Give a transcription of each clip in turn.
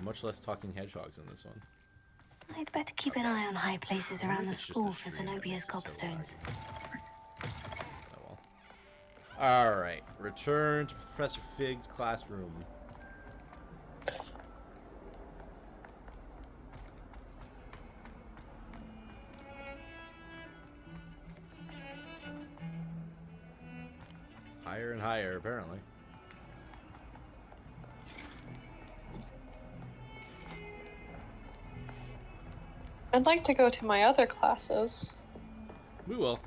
Much less talking hedgehogs in this one. I'd better keep an eye on high places around the It's just school the for stream that Zenobia's makes it so gobstones. Oh well. Alright, return to Professor Fig's classroom. Higher and higher, apparently. I'd like to go to my other classes. We will.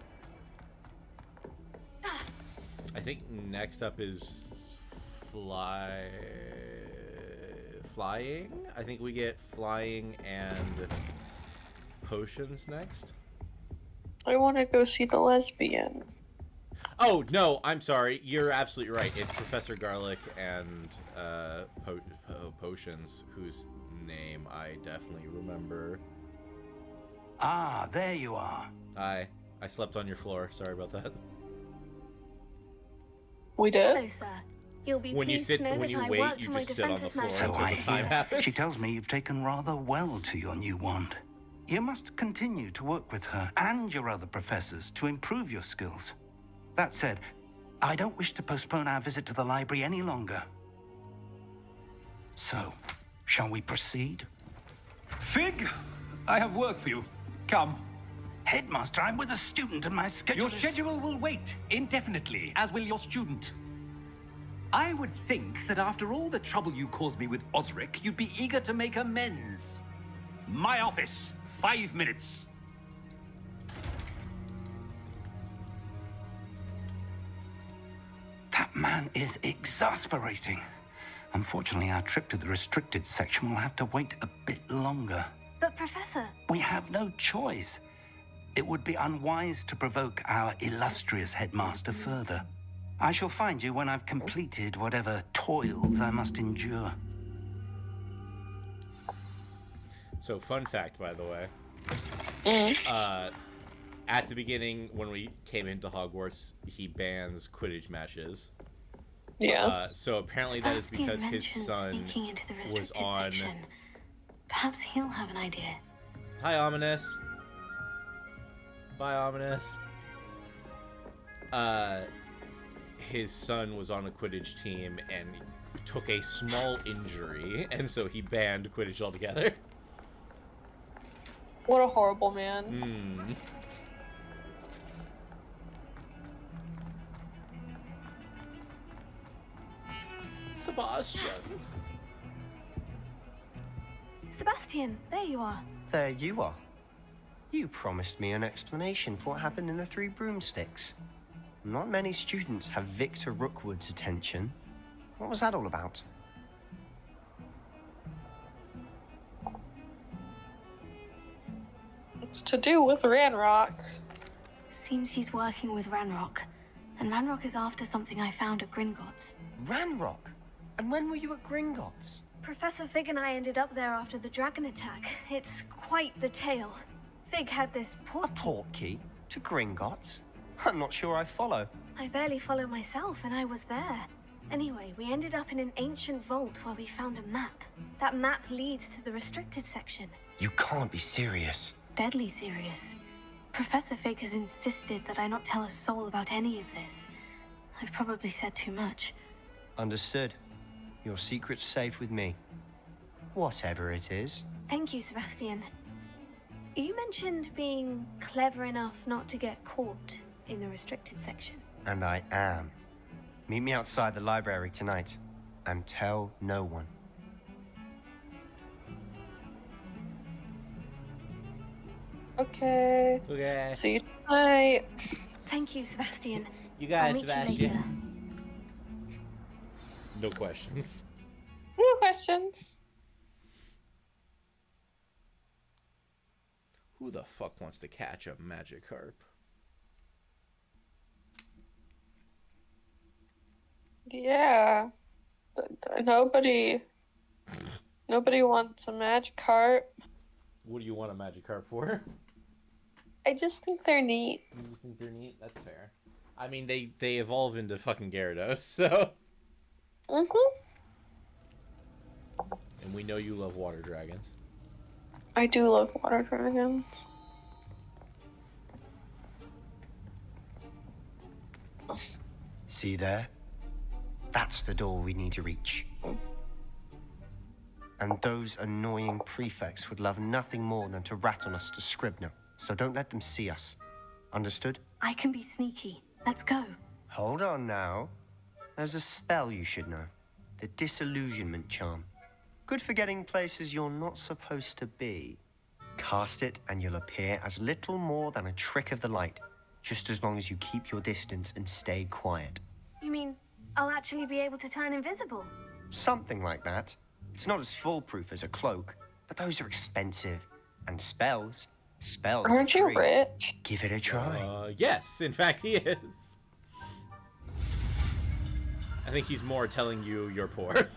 I think next up is flying. I think we get flying and potions next. I want to go see the lesbian. Oh no, I'm sorry. You're absolutely right. It's Professor Garlic and potions, whose name I definitely remember. Ah, there you are. I slept on your floor. Sorry about that. We did? Hello, sir. You'll be When you pleased sit, to know when that you I wait, worked you on my just sit on the defensive floor magic. So until I the time hear. happens. She tells me you've taken rather well to your new wand. You must continue to work with her and your other professors to improve your skills. That said, I don't wish to postpone our visit to the library any longer. So, shall we proceed? Fig, I have work for you. Come. Headmaster, I'm with a student and my schedule Your schedule will wait indefinitely, as will your student. I would think that after all the trouble you caused me with Osric, you'd be eager to make amends. My office, 5 minutes. That man is exasperating. Unfortunately, our trip to the restricted section will have to wait a bit longer. But, Professor... We have no choice. It would be unwise to provoke our illustrious headmaster further. I shall find you when I've completed whatever toils I must endure. So, fun fact, by the way. At the beginning, when we came into Hogwarts, he bans Quidditch matches. Yeah. So apparently that is Sebastian because his mentioned son sneaking into the was restricted on... section. Perhaps he'll have an idea. Hi, Ominous. Bye, Ominous. His son was on a Quidditch team and took a small injury, and so he banned Quidditch altogether. What a horrible man. Sebastian. Sebastian, there you are. There you are. You promised me an explanation for what happened in the Three Broomsticks. Not many students have Victor Rookwood's attention. What was that all about? It's to do with Ranrock. Seems he's working with Ranrock. And Ranrock is after something I found at Gringotts. Ranrock? And when were you at Gringotts? Professor Fig and I ended up there after the dragon attack. It's quite the tale. Fig had this A port... portkey? To Gringotts? I'm not sure I follow. I barely follow myself, and I was there. Anyway, we ended up in an ancient vault where we found a map. That map leads to the restricted section. You can't be serious. Deadly serious. Professor Fig has insisted that I not tell a soul about any of this. I've probably said too much. Understood. Your secret's safe with me. Whatever it is. Thank you, Sebastian. You mentioned being clever enough not to get caught in the restricted section. And I am. Meet me outside the library tonight. And tell no one. Okay. Okay. See you tonight. Thank you, Sebastian. You I'll guys, meet you Sebastian. later. No questions. No questions. Who the fuck wants to catch a Magikarp? Yeah. Nobody wants a Magikarp. What do you want a Magikarp for? I just think they're neat. You just think they're neat? That's fair. I mean, they evolve into fucking Gyarados, so... Mm-hmm. And we know you love water dragons. I do love water dragons. See there? That's the door we need to reach. And those annoying prefects would love nothing more than to rat on us to Scribner. So don't let them see us. Understood? I can be sneaky. Let's go. Hold on now. There's a spell you should know. The Disillusionment Charm. Good for getting places you're not supposed to be. Cast it and you'll appear as little more than a trick of the light, just as long as you keep your distance and stay quiet. You mean I'll actually be able to turn invisible? Something like that. It's not as foolproof as a cloak, but those are expensive. And spells are Aren't you free. rich? Give it a try. Yes, in fact he is. I think he's more telling you you're poor.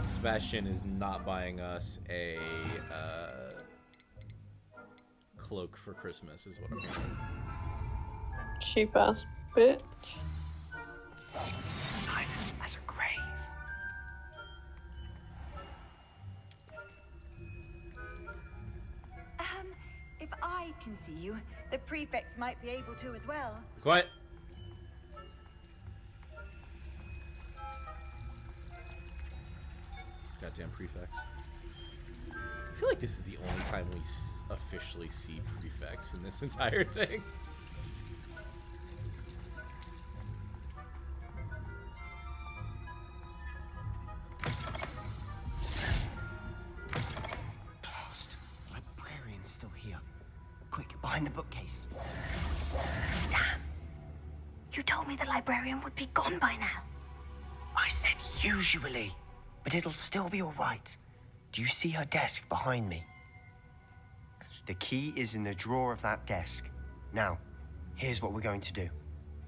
Sebastian is not buying us a cloak for Christmas, is what I'm hearing. Cheap ass bitch. Silent as a grave. If I can see you, the prefects might be able to as well. Quiet. Goddamn prefects. I feel like this is the only time we officially see prefects in this entire thing. Blast. Librarian's still here. Quick, behind the bookcase. You told me the librarian would be gone by now. I said usually, but it'll still be all right. Do you see her desk behind me? The key is in the drawer of that desk. Now, here's what we're going to do.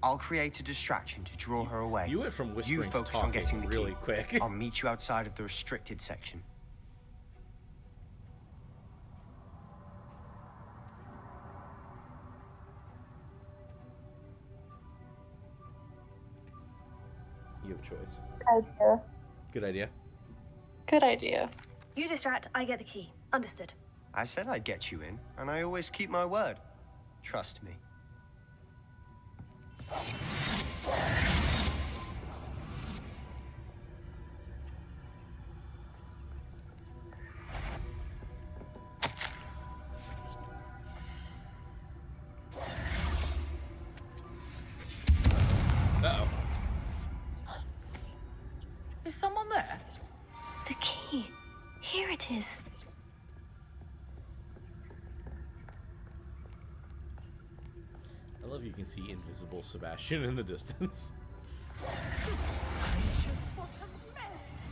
I'll create a distraction to draw her away. You went from whispering You focus to talking on getting the really key. quick. I'll meet you outside of the restricted section. You have a choice. Idea. Good idea. Good idea. You distract, I get the key. Understood. I said I'd get you in, and I always keep my word. Trust me. Uh-oh. Is someone there? The key. Here it is. I love you can see invisible Sebastian in the distance. Gracious, what a mess!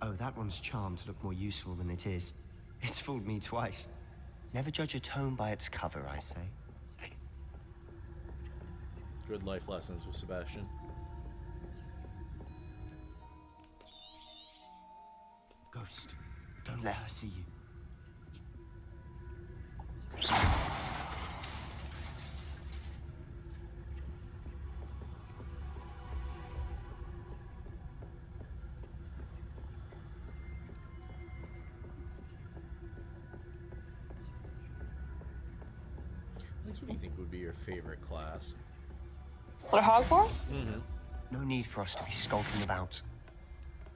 Oh, that one's charmed to look more useful than it is. It's fooled me twice. Never judge a tome by its cover, I say. Good life lessons with Sebastian. Ghost, don't let her see you. Alex, what do you think would be your favorite class? What, Hogwarts? Mm-hmm. No need for us to be skulking about.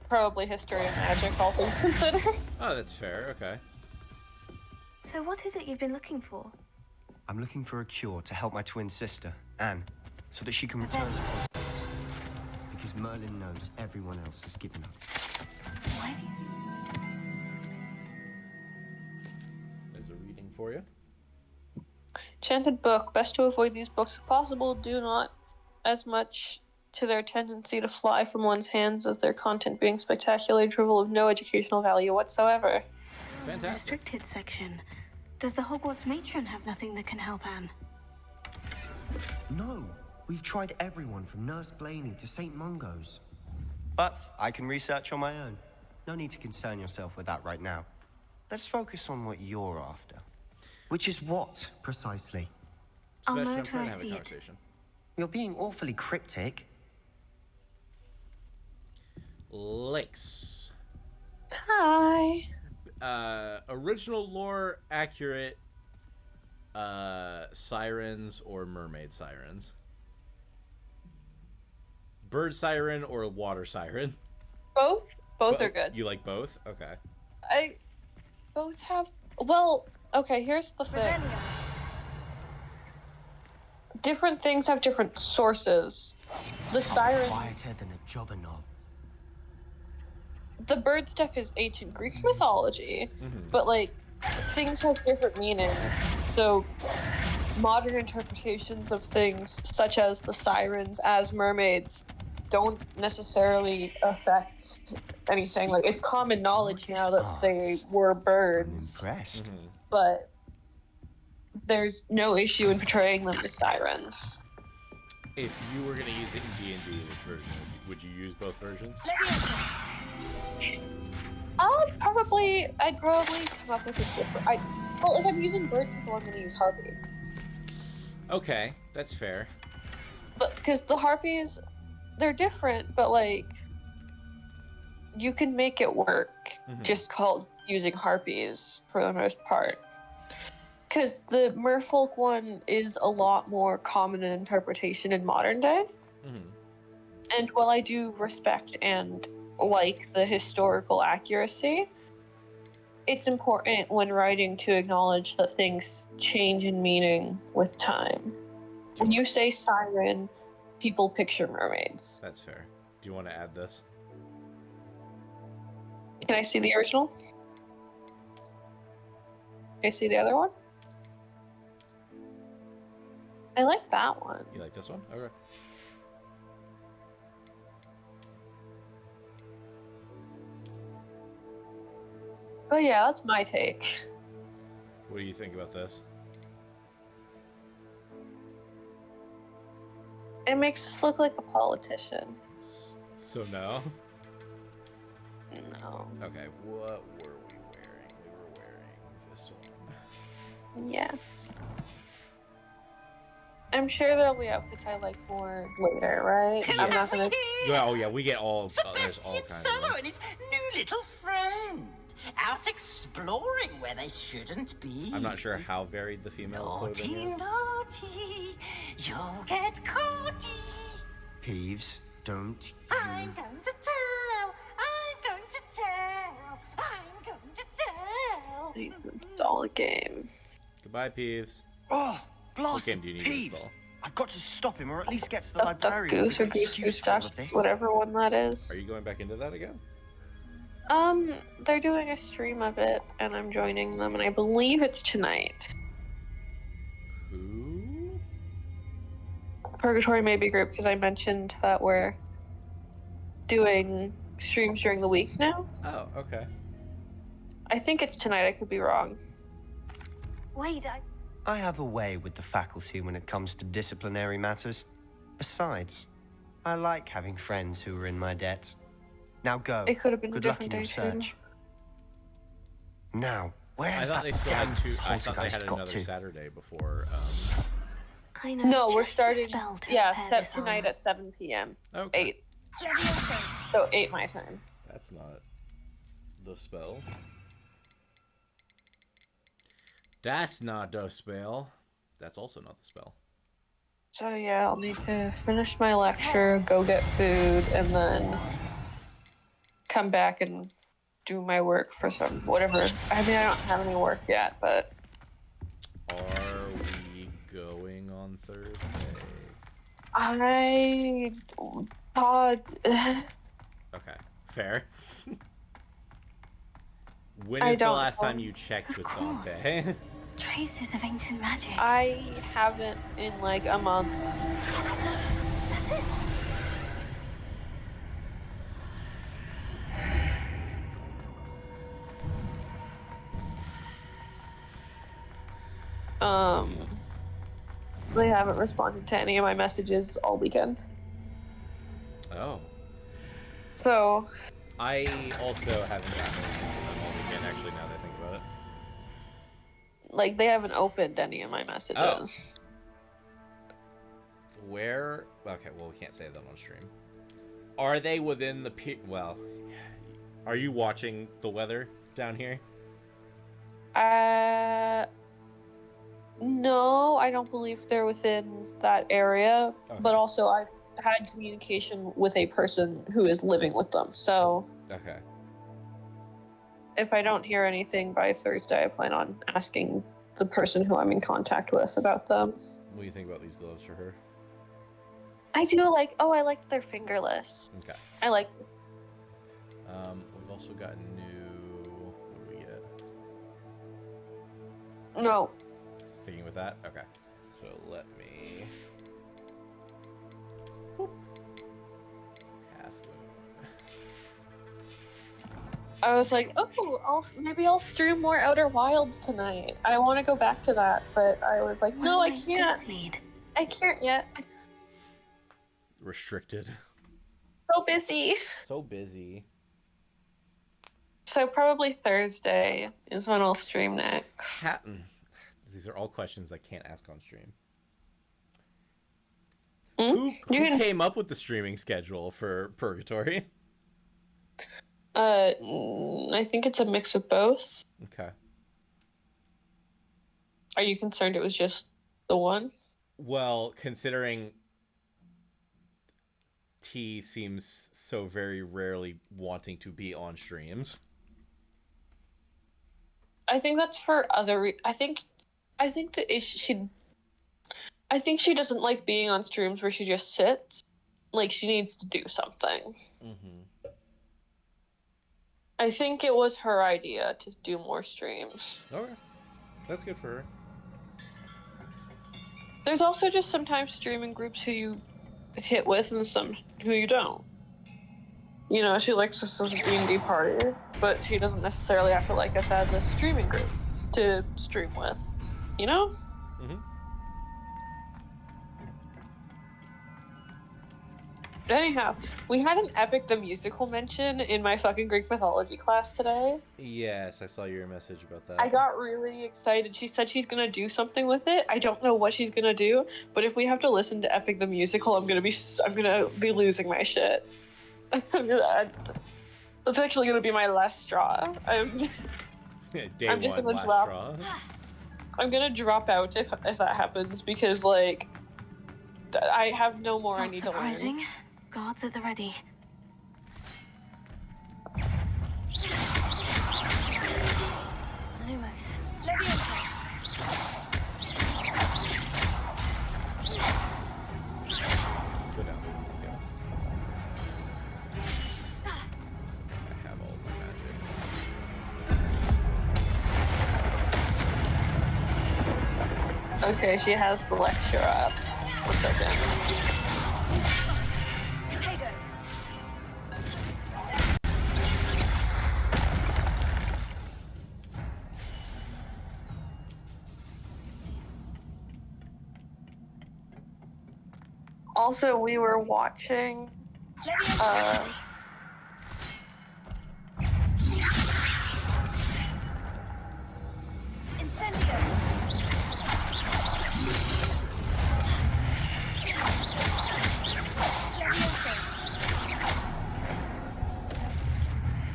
Probably history and magic, all things considered. Oh, that's fair. Okay. So what is it you've been looking for? I'm looking for a cure to help my twin sister, Anne, so that she can return to Hogwarts. Because Merlin knows everyone else has given up. Why do you... There's a reading for you. Enchanted book. Best to avoid these books if possible. Do not as much to their tendency to fly from one's hands as their content being spectacularly drivel of no educational value whatsoever. Fantastic. Restricted section. Does the Hogwarts matron have nothing that can help Anne? No, we've tried everyone from Nurse Blaney to St. Mungo's. But I can research on my own. No need to concern yourself with that right now. let's focus on what you're after. Which is what, precisely? I'll know Sebastian, it I'm trying when to I have a see it. conversation. You're being awfully cryptic. Lakes. Hi. Original lore accurate sirens or mermaid sirens? Bird siren or water siren? Both are good. You like both? Okay. Both have. Well, okay. Here's the thing. Revelio. Different things have different sources. The siren, Quieter than a jobberknoll. the bird stuff is ancient Greek mythology, but like things have different meanings. So modern interpretations of things, such as the sirens as mermaids, don't necessarily affect anything. Like it's common knowledge now that they were I'm birds, impressed. but there's no issue in portraying them as sirens. If you were going to use it in D&D, which version would you use both versions? I'd probably come up with a different. Well, if I'm using bird people, I'm gonna use harpy. Okay, that's fair. But because the harpies, they're different, but like you can make it work. Just called using harpies for the most part. Because the merfolk one is a lot more common in interpretation in modern day. And while I do respect and like the historical accuracy, it's important when writing to acknowledge that things change in meaning with time. When you say siren, people picture mermaids. That's fair. Do you want to add this? Can I see the original? Can I see the other one? I like that one. You like this one? Okay. Oh yeah, that's my take. What do you think about this? It makes us look like a politician. So no? No. Okay, what were we wearing? We were wearing this one. Yes. I'm sure there'll be outfits I like more later, right? I'm not gonna. Yeah, oh yeah, we get all, there's all kinds of them. and his new little friend out exploring where they shouldn't be. I'm not sure how varied the female clothing Naughty, is. naughty, you'll get caughty. Peeves, don't I'm going to tell. I'm going to tell. I'm going to tell. Install a game. Goodbye, Peeves. Oh, What blast game do you need to Peeves! install? I've got to stop him, or at least get to the Duck, duck, librarian. goose, or goose, goose, duck, whatever one that is. Are you going back into that again? They're doing a stream of it, and I'm joining them, and I believe it's tonight. Who? Purgatory Maybe Group, because I mentioned that we're doing streams during the week now. Oh, okay. I think it's tonight, I could be wrong. Wait, I have a way with the faculty when it comes to disciplinary matters. Besides, I like having friends who are in my debt. Now go. It could have been a Good luck different in your day, too. search. Now, I where's thought that they still damn had two. I thought they poltergeist had got another to? Saturday before. I know. No, we're just the starting. spell to Yeah, repair set this tonight armor. at 7 p.m. Okay. 8. So 8 my time. That's not the spell. That's not the spell. That's also not the spell. So yeah, I'll need to finish my lecture, go get food, and then come back and do my work for some whatever. I mean, I don't have any work yet, but Are we going on Thursday? I Okay, fair. When I is the don't last know. time you checked Of with course. Dante? Traces of ancient magic. I haven't in like a month. That's it. They haven't responded to any of my messages all weekend. Oh. So I also haven't gotten anything from them all weekend, actually, now that I think about it. like, they haven't opened any of my messages. Where? Okay, well, we can't say that on stream. Are they within the well, are you watching the weather down here? No, I don't believe they're within that area. Okay. But also, I've had communication with a person who is living with them. So Okay. if I don't hear anything by Thursday, I plan on asking the person who I'm in contact with about them. What do you think about these gloves for her? I do like. Oh, I like they're fingerless. Okay. I like. We've also got new. What do we get? No. Sticking with that? Okay. So let me. Half moon. I was like, oh, maybe I'll stream more Outer Wilds tonight. I want to go back to that, but I was like, no, I can't. I can't yet. Restricted. So busy. So busy. So probably Thursday is when I'll stream next. These are all questions I can't ask on stream. Mm? Who came up with the streaming schedule for Purgatory? I think it's a mix of both. Okay. Are you concerned it was just the one? Well, considering T seems so very rarely wanting to be on streams. I think that's for other. I think the issue I think she doesn't like being on streams where she just sits. Like, she needs to do something. Mm-hmm. I think it was her idea to do more streams. Okay. That's good for her. There's also just sometimes streaming groups who you hit with and some who you don't. You know, she likes us as a D&D party, but she doesn't necessarily have to like us as a streaming group to stream with. You know? Mm-hmm. Anyhow, we had an Epic the Musical mention in my fucking Greek mythology class today. Yes, I saw your message about that. I got really excited. She said she's gonna do something with it. I don't know what she's gonna do, but if we have to listen to Epic the Musical, I'm gonna be losing my shit. That's actually gonna be my last straw. Day I'm just one, gonna last drop. straw. I'm gonna drop out if that happens because like I have no more I need to learn. Surprising. Guards at the ready. Lumos. Leviosa. Go down. Okay. I have all my magic. Okay, she has the lecture up. 1 second. Potato. Also, we were watching. Incendio.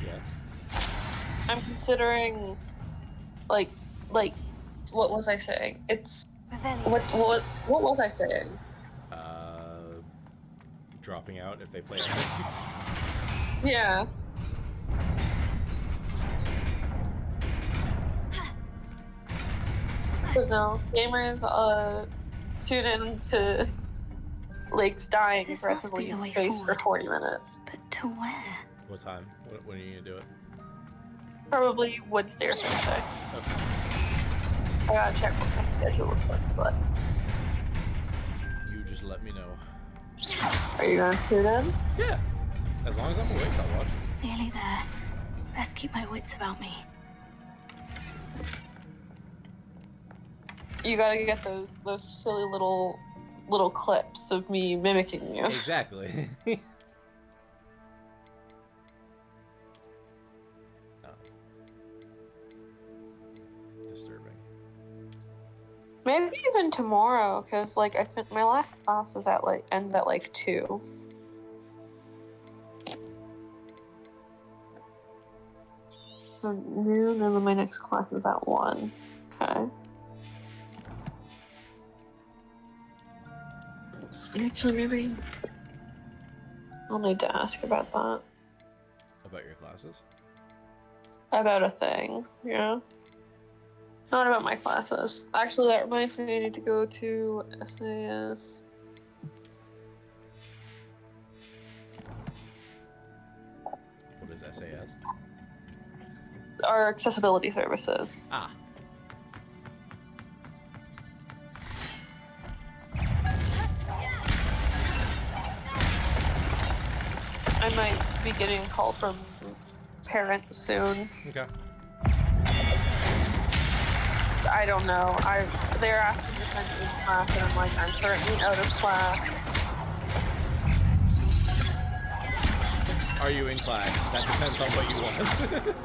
Yes. I'm considering, like, what was I saying? It's what was I saying? Dropping out if they play. Yeah. But no, gamers tune in to Lakes dying This aggressively must in be the space way for 40 minutes. But to where? What time? When are you gonna do it? Probably Wednesday or Thursday. Okay. I gotta check what my schedule looks like, but You just let me know. are you gonna tune in? Yeah. As long as I'm awake, I'll watch. Nearly there. Best keep my wits about me. You gotta get those silly little clips of me mimicking you. Exactly. Disturbing. Maybe even tomorrow, because like I think my last class is at like ends at like 2. So noon, and then my next class is at 1. Okay. Actually, maybe I'll need to ask about that. About your classes? About a thing, yeah. Not about my classes. Actually, that reminds me I need to go to SAS. What is SAS? Our accessibility services. Ah. I might be getting a call from parents soon. Okay. I don't know. They're asking if I'm in class, and I'm like, I'm currently out of class. Are you in class? That depends on what you want.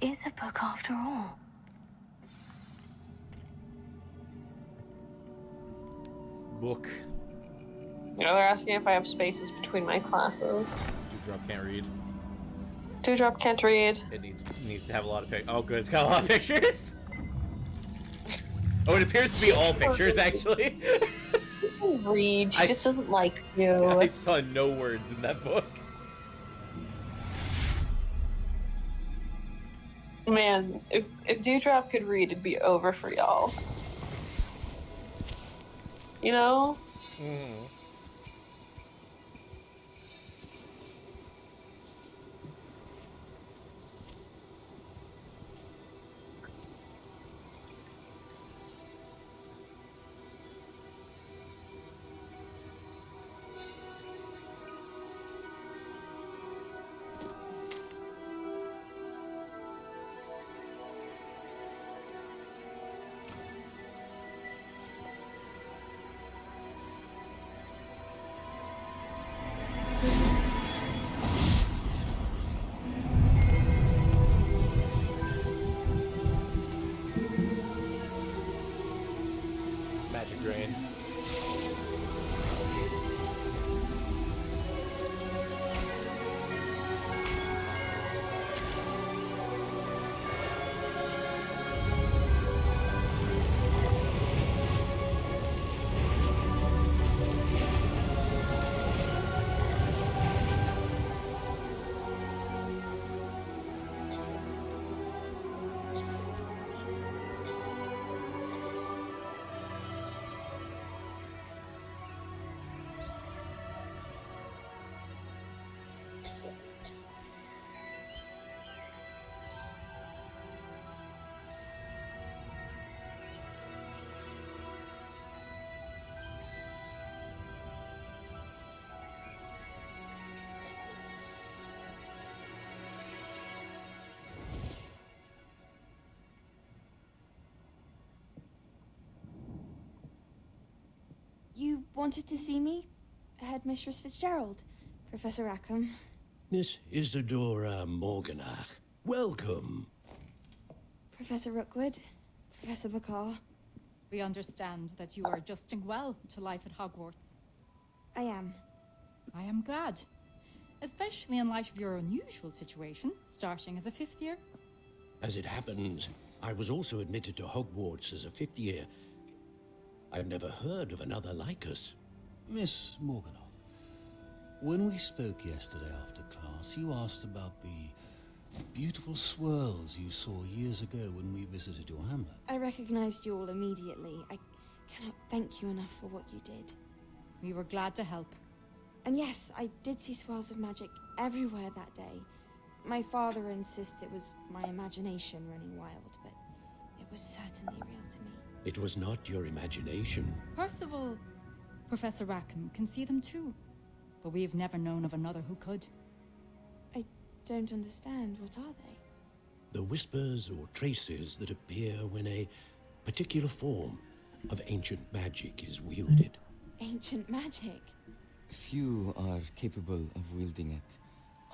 Is a book after all. Book. You know, they're asking if I have spaces between my classes. Dewdrop can't read. Dewdrop can't read. It needs to have a lot of pictures. Oh, good. It's got a lot of pictures. Oh, it appears to be all pictures, actually. Read. She just doesn't like you. I saw no words in that book. Man, if Dewdrop could read, it'd be over for y'all. You know? Mm. Magic Drain. You wanted to see me? Headmistress Fitzgerald, Professor Rackham. Miss Isadora Morganach, welcome. Professor Rookwood, Professor Bakar. We understand that you are adjusting well to life at Hogwarts. I am. I am glad. Especially in light of your unusual situation, starting as a 5th year. As it happens, I was also admitted to Hogwarts as a 5th year. I've never heard of another like us. Miss Morganach, when we spoke yesterday after class, you asked about the beautiful swirls you saw years ago when we visited your hamlet. I recognized you all immediately. I cannot thank you enough for what you did. We were glad to help. And yes, I did see swirls of magic everywhere that day. My father insists it was my imagination running wild, but it was certainly real to me. It was not your imagination. Percival, Professor Rackham can see them too. But we've never known of another who could. I don't understand. What are they? The whispers or traces that appear when a particular form of ancient magic is wielded. Ancient magic? Few are capable of wielding it.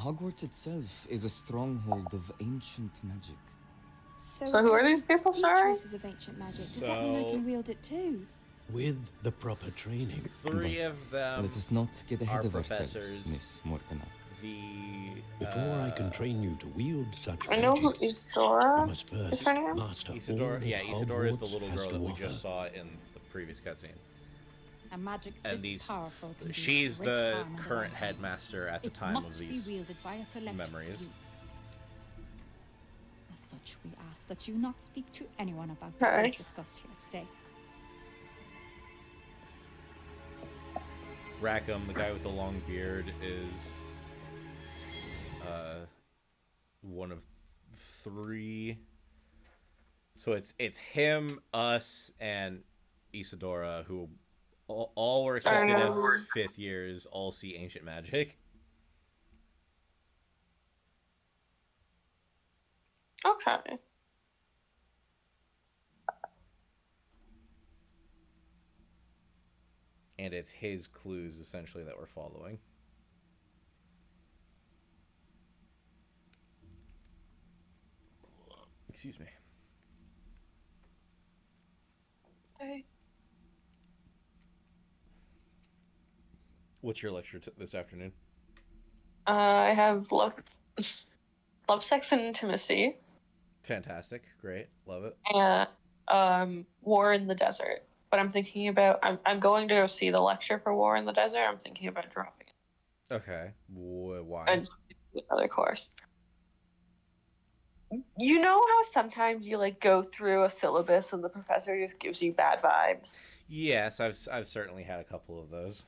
Hogwarts itself is a stronghold of ancient magic. So who are these people, see sorry? traces of ancient magic. Does that mean I can wield it too? With the proper training. Three of them. Let us not get ahead are of ourselves, professors. Miss Morgana. Before I can train you to wield such I know who magic, Isadora you must first is her name? master all Isadora, that yeah, Isadora is the Hogwarts little has girl to that we offer. just saw in the previous cutscene. A magic And this these, powerful can do she's great the harm in current right hands. headmaster at the It time must of be these wielded by a select memories. few. As such, we ask that you not speak to anyone about what Okay. we've discussed here today. Rackham, the guy with the long beard, is one of three. So it's him, us, and Isadora, who all were accepted as fifth years, all see ancient magic. Okay. And it's his clues, essentially, that we're following. Excuse me. Okay. What's your lecture this afternoon? I have love, sex, and intimacy, Fantastic. Great. Love it. and War in the Desert. But I'm thinking about I'm going to go see the lecture for War in the Desert. I'm thinking about dropping it Okay. Why? and do another course. You know how sometimes you like go through a syllabus and the professor just gives you bad vibes? Yes, I've certainly had a couple of those.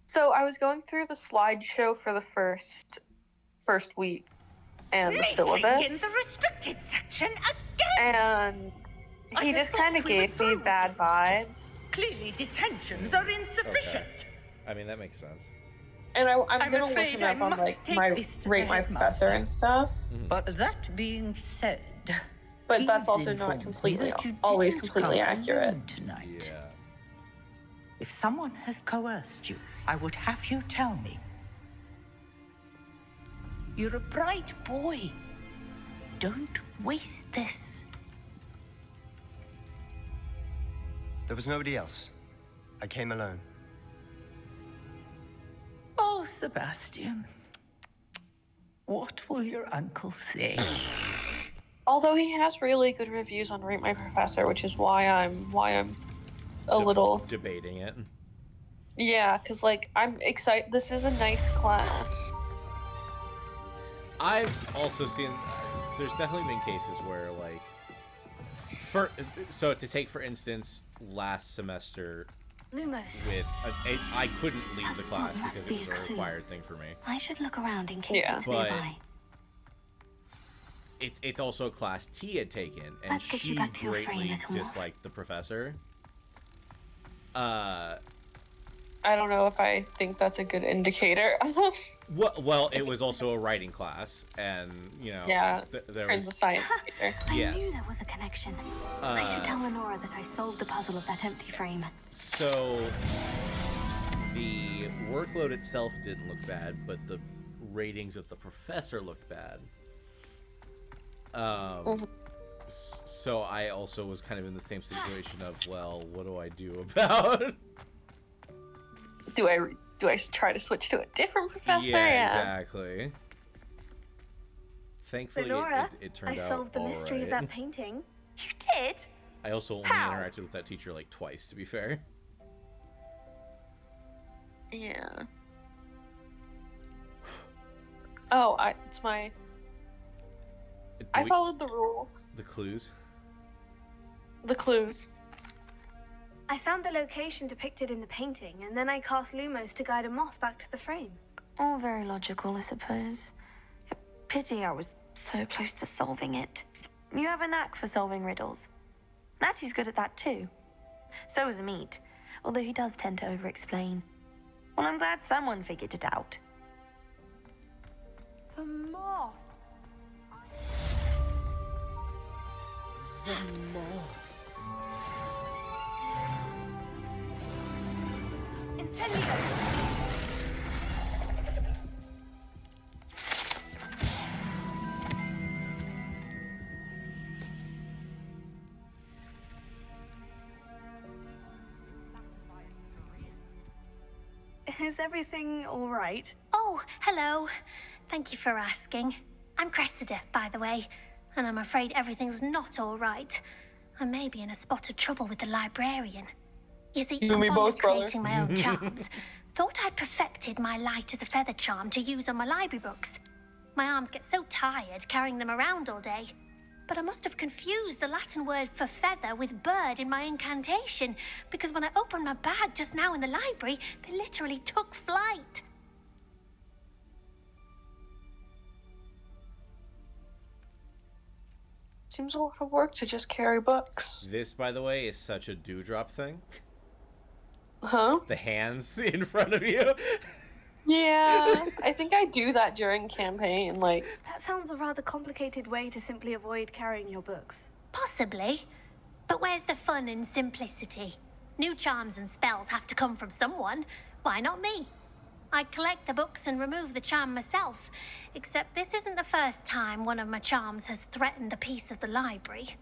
So I was going through the slideshow for the first week and the syllabus, in the restricted section again! and I he had just thought kind of we were gave me through with bad this vibes. Clearly detentions are insufficient. Okay. I mean, that makes sense. And I'm I'm gonna look afraid him up I on must like take my this to rate the my professor and stuff. But that being said, But that's Peeves also not informs me completely that you always didn't completely come accurate. alone tonight. Yeah. If someone has coerced you, I would have you tell me. You're a bright boy. Don't waste this. There was nobody else. I came alone. Oh, Sebastian. What will your uncle say? Although he has really good reviews on Rate My Professor, which is why I'm a little debating it. Yeah, because like I'm excited. This is a nice class. I've also seen. There's definitely been cases where like, so to take for instance, last semester Lumos. with I couldn't leave the That's class what must because be it was a a clue. required thing for me. I should look around in case Yeah. it's But- nearby. It's also a class T had taken, and Let's get you she back to your frame, greatly little wolf. disliked the professor. I don't know if I think that's a good indicator. Well, it was also a writing class, and you know, Yeah, there turns was a science major. I Yes. knew there was a connection. I should tell Lenora that I solved the puzzle of that empty frame. So the workload itself didn't look bad, but the ratings of the professor looked bad. So I also was kind of in the same situation of, well, what do I do about? Do I try to switch to a different professor? Yeah, exactly. Thankfully, Lenora, it turned I out solved the all mystery of right. that painting. You did? I also only How? interacted with that teacher like twice, to be fair. Yeah. Oh, it's my. I followed the rules, The clues. the clues. I found the location depicted in the painting, and then I cast Lumos to guide him off back to the frame. All very logical, I suppose. Pity I was so close to solving it. You have a knack for solving riddles. Natty's good at that too. So is Amit, although he does tend to over-explain. Well, I'm glad someone figured it out. The moth. The moth. Incendio! Is everything all right? Oh, hello. Thank you for asking. I'm Cressida, by the way, and I'm afraid everything's not all right. I may be in a spot of trouble with the librarian. You see, You and me I'm fond both, of brother. creating my own charms. Thought I'd perfected my light as a feather charm to use on my library books. My arms get so tired carrying them around all day. But I must have confused the Latin word for feather with bird in my incantation, because when I opened my bag just now in the library, they literally took flight. Seems a lot of work to just carry books. This, by the way, is such a dewdrop thing. Huh? The hands in front of you. Yeah, I think I do that during campaign. Like, That sounds a rather complicated way to simply avoid carrying your books. Possibly. But where's the fun in simplicity? New charms and spells have to come from someone. Why not me? I collect the books and remove the charm myself. Except this isn't the first time one of my charms has threatened the peace of the library.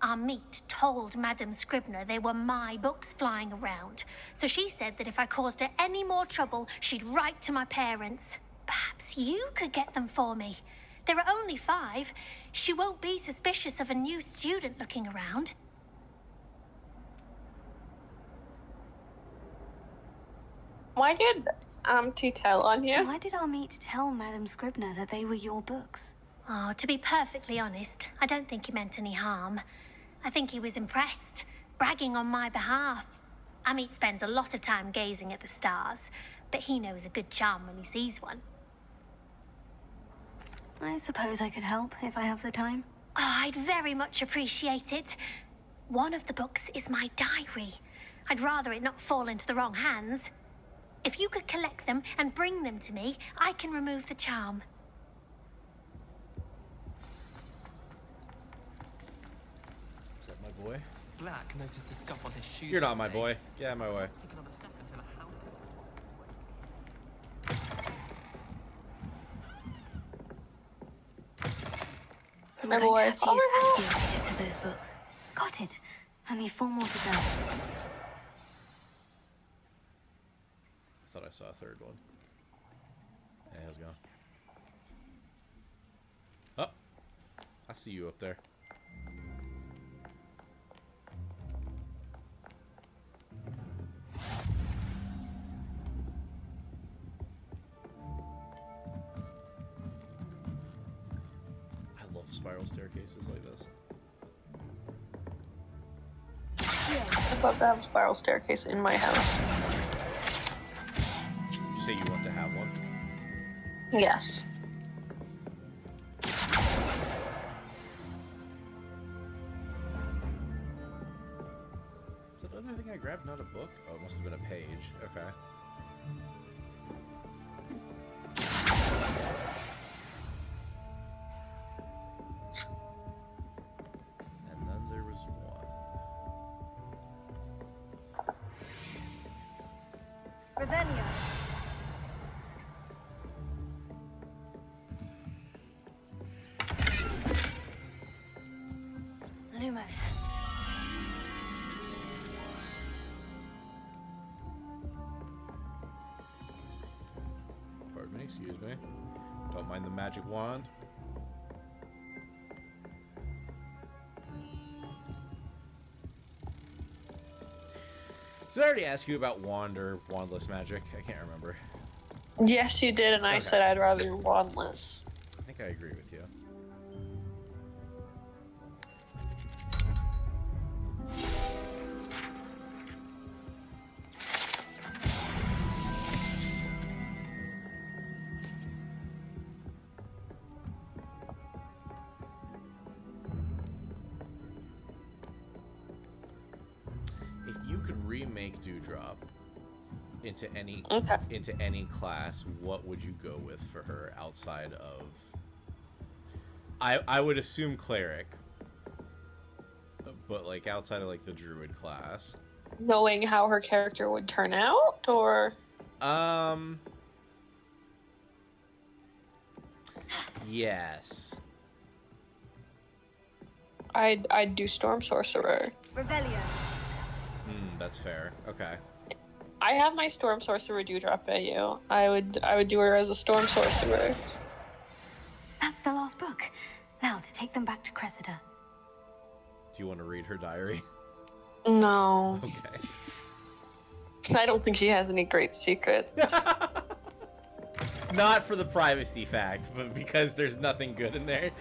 Amit told Madame Scribner they were my books flying around. So she said that if I caused her any more trouble, she'd write to my parents. Perhaps you could get them for me. There are only 5. She won't be suspicious of a new student looking around. why did Auntie tell on you? Why did Amit tell Madame Scribner that they were your books? Oh, to be perfectly honest, I don't think he meant any harm. I think he was impressed, bragging on my behalf. Amit spends a lot of time gazing at the stars, but he knows a good charm when he sees one. I suppose I could help if I have the time. Oh, I'd very much appreciate it. One of the books is my diary. I'd rather it not fall into the wrong hands. If you could collect them and bring them to me, I can remove the charm. Is that my boy? Black noticed the scuff on his shoes. You're not my boy. Get out of my way. Take another step until a hound. We're My going boy. to have to use Accio to get to those books. Got it. Only 4 more to go. I thought I saw a third one. Yeah, how's it going? Oh, I see you up there. I love spiral staircases like this. I'd love to have a spiral staircase in my house. Did you say you want to have one? Yes. Is that other thing I grabbed not a book? Oh, it must have been a page. Okay. And then there was one. Revelio. Lumos. Pardon me, excuse me. Don't mind the magic wand. Did I already ask you about wand or wandless magic? I can't remember. Yes, you did, and I Okay. said I'd rather wandless. I think I agree with you. make Dewdrop into any Okay. into any class, what would you go with for her outside of? I would assume cleric, but like outside of like the druid class. Knowing how her character would turn out, or Yes. I'd do Storm Sorcerer. Revelio. That's fair. Okay. I have my Storm Sorcerer Dewdrop at you. I would do her as a Storm Sorcerer. That's the last book. Now to take them back to Cressida. Do you want to read her diary? No. Okay. I don't think she has any great secrets. Not for the privacy fact, but because there's nothing good in there.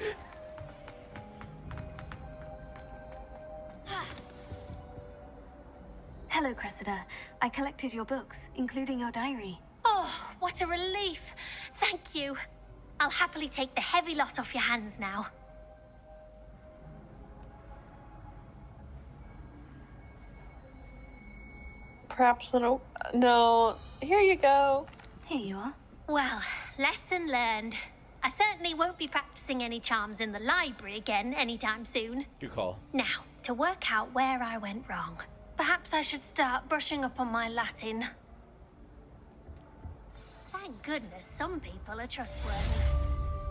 Hello, Cressida. I collected your books, including your diary. Oh, what a relief. Thank you. I'll happily take the heavy lot off your hands now. Perhaps no. Here you go. Here you are. Well, lesson learned. I certainly won't be practicing any charms in the library again anytime soon. Good call. Now, to work out where I went wrong. Perhaps I should start brushing up on my Latin. Thank goodness some people are trustworthy.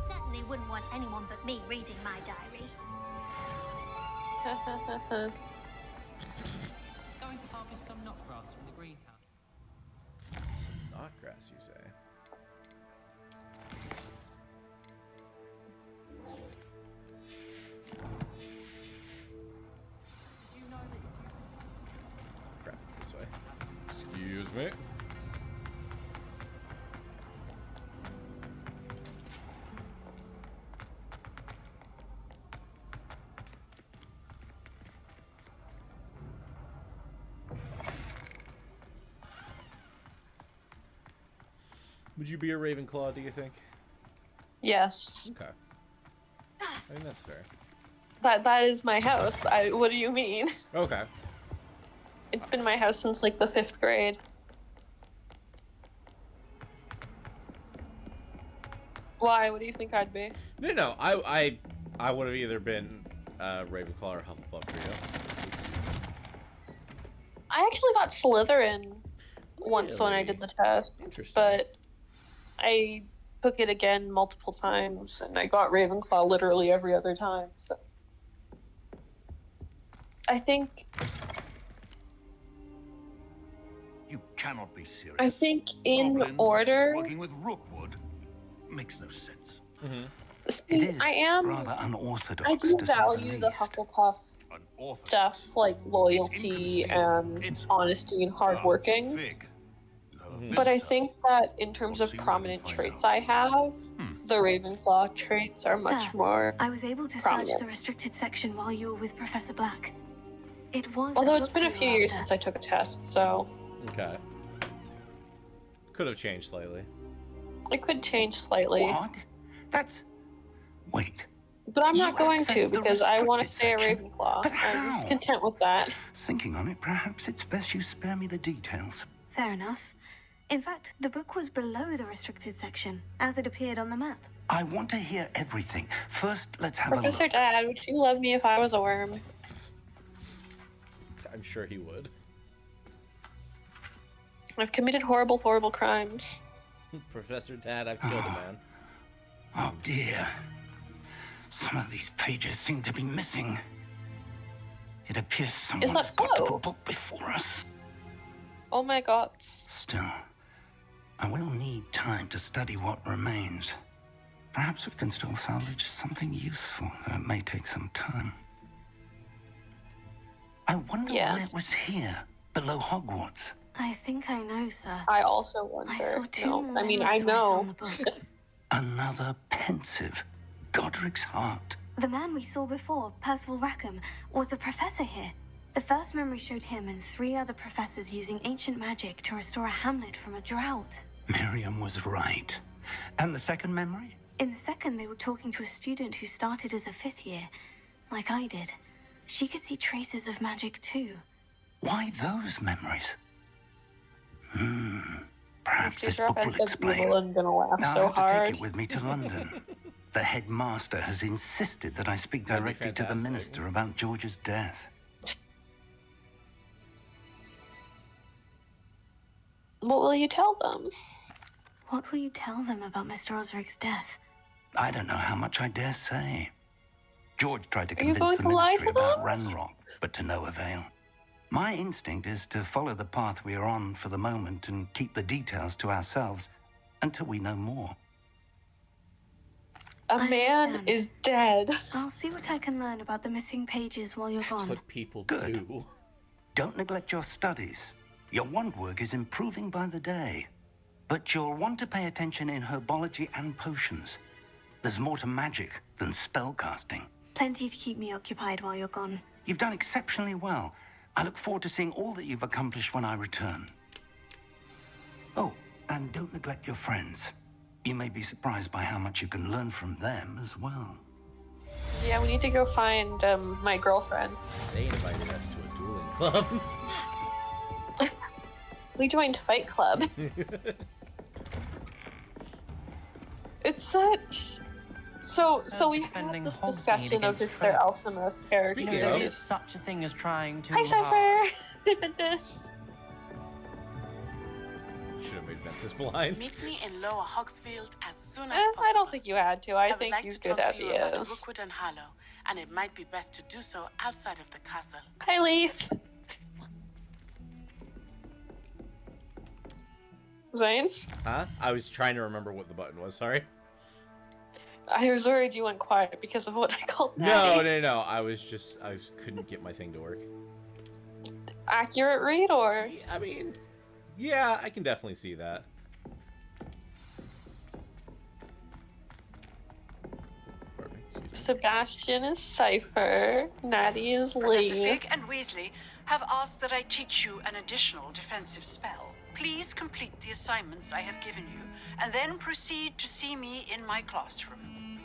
Certainly wouldn't want anyone but me reading my diary. Going to harvest some knotgrass from the greenhouse. Some knotgrass, you say? Crap, it's this way. Excuse me. Would you be a Ravenclaw, do you think? Yes. Okay. I think that's fair. That is my house. What do you mean? Okay. It's been my house since like the 5th grade. Why? What do you think I'd be? No. I would have either been Ravenclaw or Hufflepuff for you. I actually got Slytherin once when I did the test. Interesting. But I took it again multiple times, and I got Ravenclaw literally every other time. So I think You cannot be serious. I think in Goblins order. working with Rookwood makes no sense. See, I am. rather unorthodox, I do to say the value the Hufflepuff stuff, like loyalty and honesty and hardworking. But I think that in terms of prominent traits I have, the Ravenclaw traits are much Sir, more I was able to search prominent. the restricted section while you were with Professor Black. It was. Although a it's book been a you few were years after. since I took a test, so Okay. Could have changed slightly. it could change slightly. What? That's... Wait. But I'm not You going access to the because I want to restricted stay a section? Ravenclaw. But I'm how? content with that. Thinking on it, perhaps it's best you spare me the details. Fair enough. In fact, the book was below the restricted section, as it appeared on the map. I want to hear everything. First, let's have a Professor look. Dad, would you love me if I was a worm? I'm sure he would. I've committed horrible, horrible crimes. Professor Dad, I've killed a man. Oh dear. Some of these pages seem to be missing. It appears someone's that got to so? the book before us. Oh my god. Still, I will need time to study what remains. Perhaps we can still salvage something useful, though it may take some time. I wonder why it was here, below Hogwarts. I think I know, sir. I also wonder. I saw two No, more I mean, memories I where know. found the book. Another pensive. Godric's heart. The man we saw before, Percival Rackham, was a professor here. The first memory showed him and 3 other professors using ancient magic to restore a hamlet from a drought. Miriam was right. And the second memory? In the second, they were talking to a student who started as a 5th year, like I did. She could see traces of magic too. Why those memories? Perhaps this These are book will offensive explain. people and gonna laugh Now so I have to hard. take it with me to London. The headmaster has insisted that I speak That'd be directly to the fantastic. minister about George's death. What will you tell them? What will you tell them about Mr. Osric's death? I don't know how much I dare say. George tried to Are you convince the going to lie ministry to about them? Ranrock, but to no avail. My instinct is to follow the path we are on for the moment and keep the details to ourselves until we know more. A man is dead. I'll see what I can learn about the missing pages while you're That's gone. what people do. Don't neglect your studies. Your wand work is improving by the day. But you'll want to pay attention in herbology and potions. There's more to magic than spellcasting. Plenty to keep me occupied while you're gone. You've done exceptionally well. I look forward to seeing all that you've accomplished when I return. Oh, and don't neglect your friends. You may be surprised by how much you can learn from them as well. Yeah, we need to go find my girlfriend. They invited us to a dueling club. We joined Fight Club. It's such... So we had defending this Hogsmeade discussion of against if they're traitors. Alcemos characters. Speaking There of- is such a thing as trying too Hi, hard. Cypher! This. Should have made Ventus blind. Meet me in Lower Hogsfield as soon as I possible. don't think you had to. I would think like he's to good talk as to he you about is. Rookwood and Harlow, and it might be best to do so outside of the castle. Hi, Leith. Zane? Huh? I was trying to remember what the button was, sorry. I was worried you went quiet because of what I called No, Natty. no. I couldn't get my thing to work. Accurate read, or? I mean, yeah, I can definitely see that. Pardon me, excuse me. Sebastian is Cypher. Natty is Professor Lee. Fig and Weasley have asked that I teach you an additional defensive spell. Please complete the assignments I have given you, and then proceed to see me in my classroom.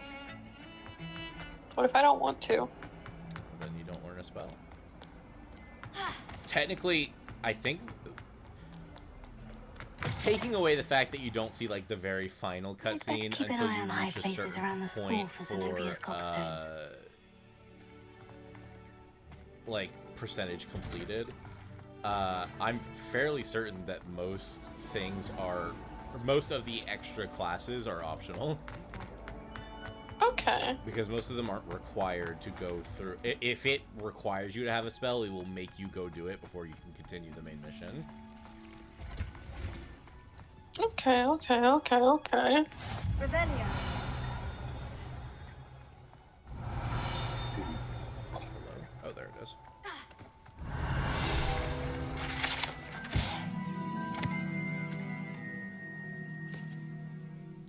What if I don't want to? Then you don't learn a spell. Technically, I think taking away the fact that you don't see like the very final cutscene keep an until eye you on high reach a places certain around the school point for Zenobia's gobstones. Like percentage completed. I'm fairly certain that most of the extra classes are optional. Okay. Because most of them aren't required to go through. If it requires you to have a spell, it will make you go do it before you can continue the main mission. Okay. Revelio. Oh, there it is.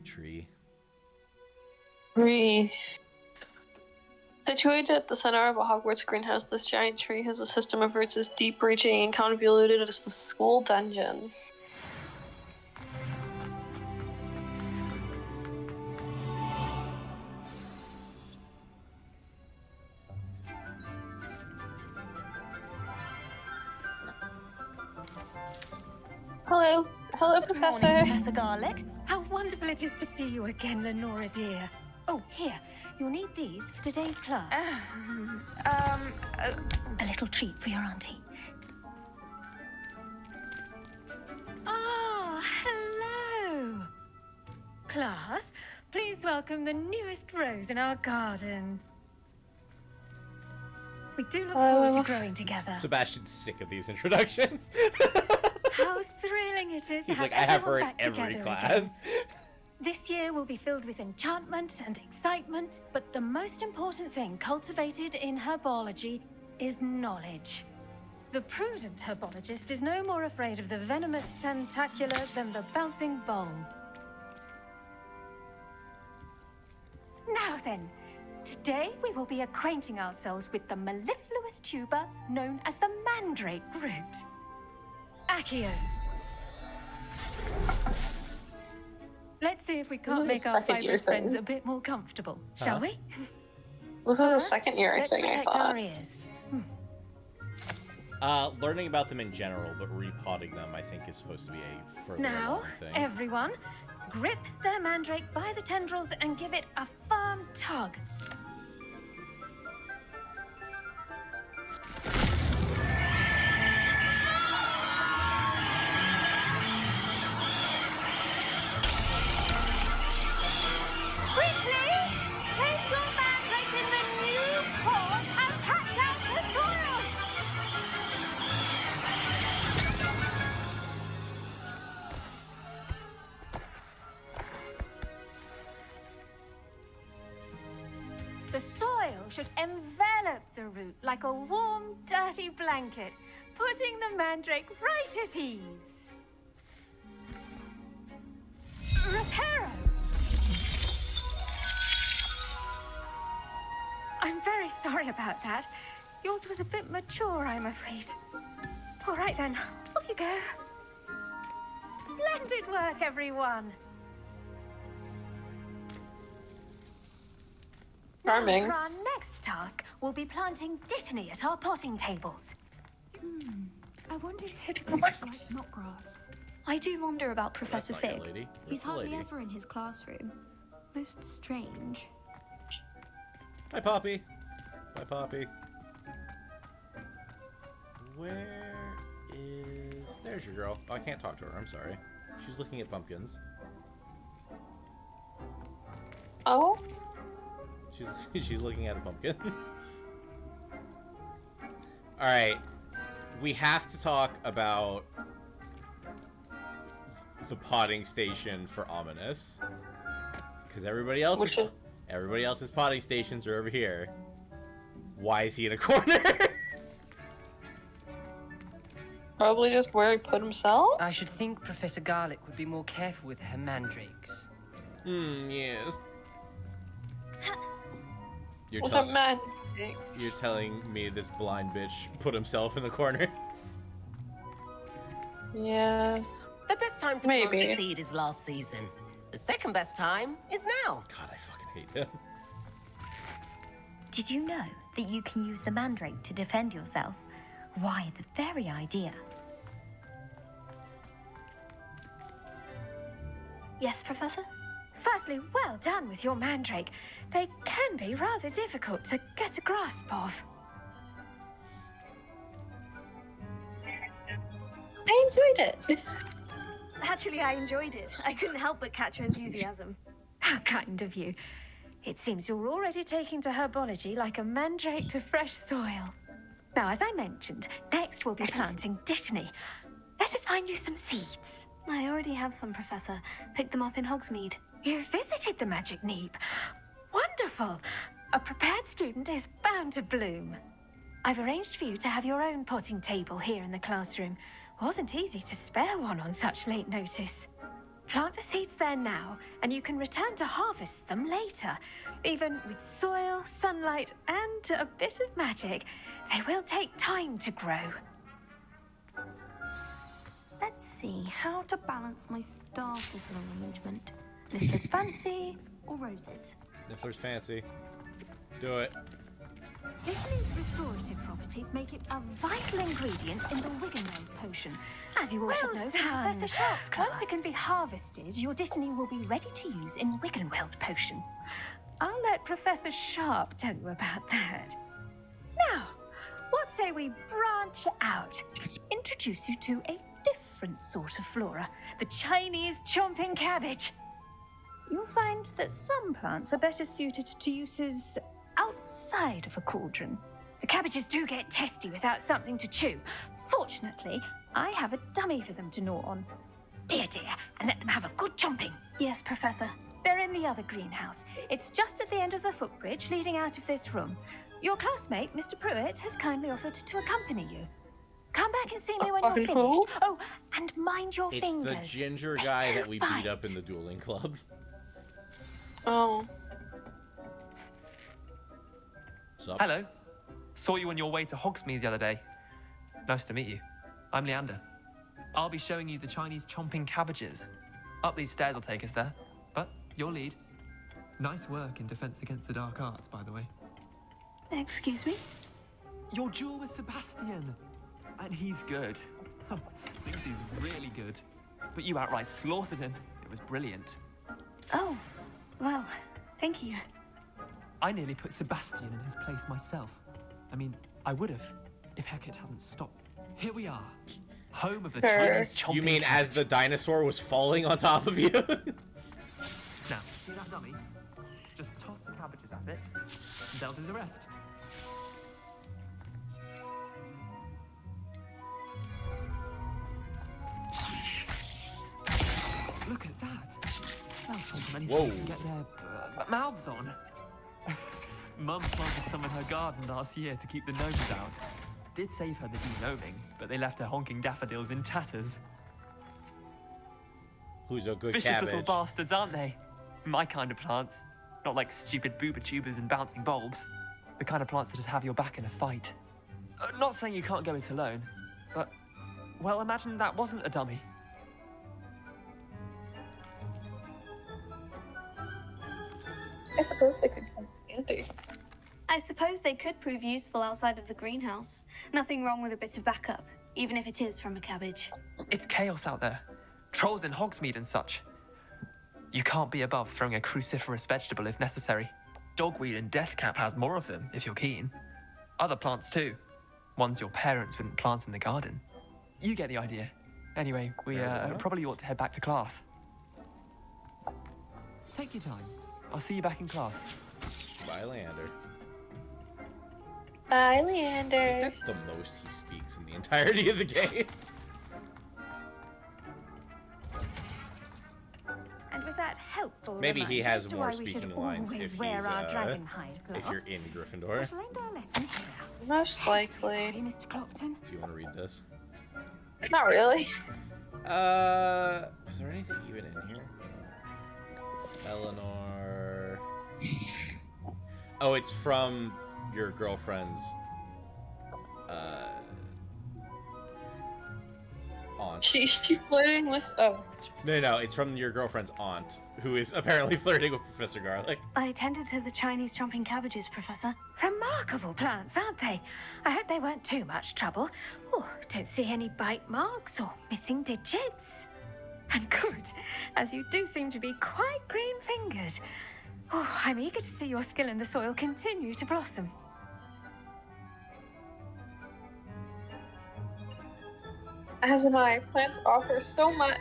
Tree. Situated at the center of a Hogwarts greenhouse, this giant tree has a system of roots as deep-reaching and convoluted as the school dungeon. Hello, Good Professor. morning, Professor Garlick. How wonderful it is to see you again, Lenora dear. Oh, here. You'll need these for today's class. A little treat for your auntie. Ah, hello. Class, please welcome the newest rose in our garden. We do look forward to growing together. Sebastian's sick of these introductions. How thrilling it is to He's have like, I have her everyone in back every together class. again. This year will be filled with enchantment and excitement, but the most important thing cultivated in herbology is knowledge. The prudent herbologist is no more afraid of the venomous tentacula than the bouncing bulb. Now then, today we will be acquainting ourselves with the mellifluous tuber known as the mandrake root. Accio. Let's see if we can't This is make a our second year fibrous friends thing. a bit more comfortable, shall Huh? we? This is a second year Let's thing, I protect thought. our ears. Learning about them in general, but repotting them, I think, is supposed to be a further Now, along thing. everyone, grip their mandrake by the tendrils and give it a firm tug. Quickly, take your mandrake in the new port and pack down the soil! The soil should envelop the root like a warm, dirty blanket, putting the mandrake right at ease. Reparo! I'm very sorry about that. Yours was a bit mature, I'm afraid. All right then, off you go. Splendid work, everyone. Charming. Now for our next task, we'll be planting Dittany at our potting tables. I wonder if hippogriffs like knotgrass. I do wonder about Professor That's not your Fig. lady. He's That's the hardly lady. ever in his classroom. Most strange. Hi, Poppy. Hi, Poppy. Where is... There's your girl. Oh, I can't talk to her. I'm sorry. She's looking at pumpkins. Oh? She's looking at a pumpkin. Alright. We have to talk about the potting station for Ominous. Because everybody else's potting stations are over here. Why is he in a corner? Probably just where he put himself? I should think Professor Garlick would be more careful with her mandrakes. Yes. You're, What's tell- a mandrake? You're telling me this blind bitch put himself in the corner? Yeah. The best time to plant a seed is last season. The second best time is now. God, I fucking hate him. Did you know that you can use the mandrake to defend yourself? Why, the very idea. Yes, Professor? Firstly, well done with your mandrake. They can be rather difficult to get a grasp of. I enjoyed it. Actually, I enjoyed it. I couldn't help but catch your enthusiasm. How kind of you. It seems you're already taking to herbology like a mandrake to fresh soil. Now, as I mentioned, next we'll be planting Dittany. Let us find you some seeds. I already have some, Professor. Picked them up in Hogsmeade. You visited the Magic Neep. Wonderful. A prepared student is bound to bloom. I've arranged for you to have your own potting table here in the classroom. Wasn't easy to spare one on such late notice. Plant the seeds there now, and you can return to harvest them later. Even with soil, sunlight, and a bit of magic, they will take time to grow. Let's see how to balance my star thistle arrangement. Niffler's fancy or roses? Niffler's fancy. Do it. Dittany's restorative properties make it a vital ingredient in the Wiggenweld potion. As you all should know from Professor Sharp's class. Once it can be harvested, your Dittany will be ready to use in Wiggenweld potion. I'll let Professor Sharp tell you about that. Now, what say we branch out? Introduce you to a different sort of flora, the Chinese chomping cabbage. You'll find that some plants are better suited to uses outside of a cauldron. The cabbages do get testy without something to chew. Fortunately, I have a dummy for them to gnaw on. Dear, and let them have a good chomping. Yes, Professor. They're in the other greenhouse. It's just at the end of the footbridge leading out of this room. Your classmate, Mr. Pruitt, has kindly offered to accompany you. Come back and see me when you're finished. Cool. Oh, and mind your It's fingers. the ginger guy that we beat up in the dueling club. Oh. Sup? Hello. Saw you on your way to Hogsmeade the other day. Nice to meet you. I'm Leander. I'll be showing you the Chinese chomping cabbages. Up these stairs will take us there. But your lead. Nice work in Defense Against the Dark Arts, by the way. Excuse me? Your duel with Sebastian. And he's good. Thinks he's really good. But you outright slaughtered him. It was brilliant. Oh, well, thank you. I nearly put Sebastian in his place myself. I mean, I would have, if Hecate hadn't stopped. Here we are. Home of the Chinese chomping. You mean as the dinosaur was falling on top of you? Now, see that dummy? Just toss the cabbages at it, and they'll do the rest. Look at that. They'll chomp anything they can get their mouths on. Mum planted some in her garden last year to keep the gnomes out. Did save her the de-gnoming, but they left her honking daffodils in tatters. Who's a good Vicious cabbage? little bastards, aren't they? My kind of plants. Not like stupid booba tubers and bouncing bulbs. The kind of plants that'd have your back in a fight. Not saying you can't go it alone, but, well, imagine that wasn't a dummy. I suppose they could come handy. I suppose they could prove useful outside of the greenhouse. Nothing wrong with a bit of backup, even if it is from a cabbage. It's chaos out there. Trolls in Hogsmeade and such. You can't be above throwing a cruciferous vegetable if necessary. Dogweed and Deathcap has more of them, if you're keen. Other plants too. Ones your parents wouldn't plant in the garden. You get the idea. Anyway, we probably ought to head back to class. Take your time. I'll see you back in class. Bye, Leander. Bye, Leander. That's the most he speaks in the entirety of the game. And with that helpful Maybe he reminder has as to more why we speaking should lines always if wear he's, our dragon hide if gloves. you're in Gryffindor. We shall end our lesson here. Most likely. Sorry, Mr. Clopton. Do you want to read this? Not really. Is there anything even in here? Eleanor. Oh, it's from your girlfriend's aunt. She's flirting with. Oh. No, it's from your girlfriend's aunt, who is apparently flirting with Professor Garlick. I attended to the Chinese chomping cabbages, Professor. Remarkable plants, aren't they? I hope they weren't too much trouble. Oh, don't see any bite marks or missing digits. And good, as you do seem to be quite green-fingered. Oh, I'm eager to see your skill in the soil continue to blossom. As am I. Plants offer so much.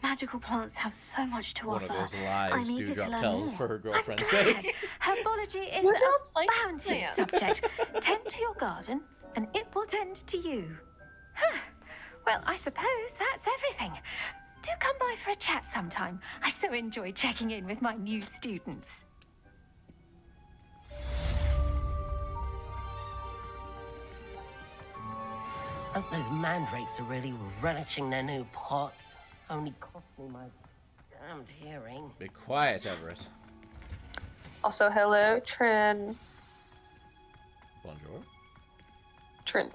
Magical plants have so much to One offer. of those lies I'm eager to Dewdrop learn tells more. for her girlfriend's I'm glad. sake. Herbology is Dewdrop a likes bounteous plants. subject. Tend to your garden, and it will tend to you. Huh. Well, I suppose that's everything. Do come by for a chat sometime. I so enjoy checking in with my new students. Hope those mandrakes are really relishing their new pots. Only cost me my damned hearing. Be quiet, Everett. Also, hello, Trin. Bonjour. Trin.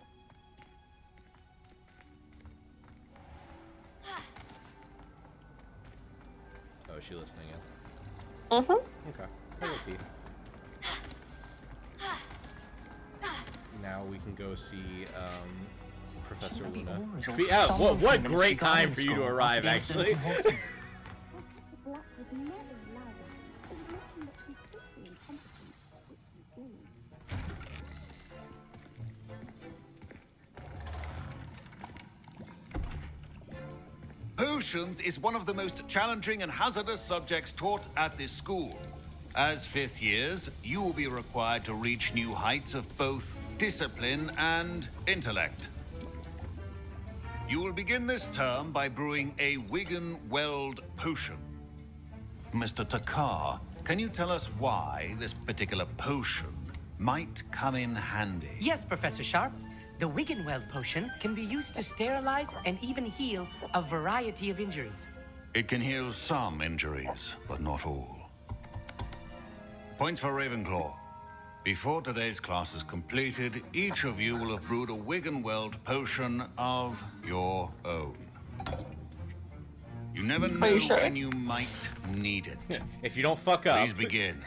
Oh, is she listening in? Mm-hmm. Okay. Hello, T. Now we can go see Professor Luna. What great time for you to arrive, actually. Potions is one of the most challenging and hazardous subjects taught at this school. As fifth years, you will be required to reach new heights of both discipline and intellect. You will begin this term by brewing a Wigan Weld potion. Mr. Takar, can you tell us why this particular potion might come in handy? Yes, Professor Sharp. The Wiggenweld potion can be used to sterilize and even heal a variety of injuries. It can heal some injuries, but not all. Points for Ravenclaw. Before today's class is completed, each of you will have brewed a Wiggenweld potion of your own. You never know when you might need it. If you don't fuck up. Please begin.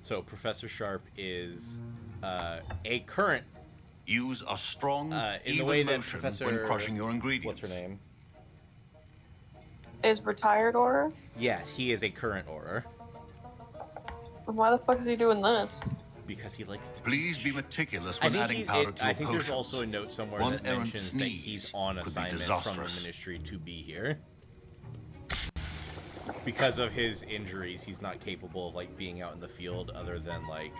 So Professor Sharp is a current. Use a strong, in the even way that motion Professor when crushing your ingredients. What's her name? Is retired Auror? Yes, he is a current Auror. Why the fuck is he doing this? Because he likes to. Please be meticulous I when think, adding powder to I your think potions. there's also a note somewhere One that errant mentions that sneeze he's on could be assignment from the disastrous. Ministry to be here. Because of his injuries, he's not capable of like being out in the field other than like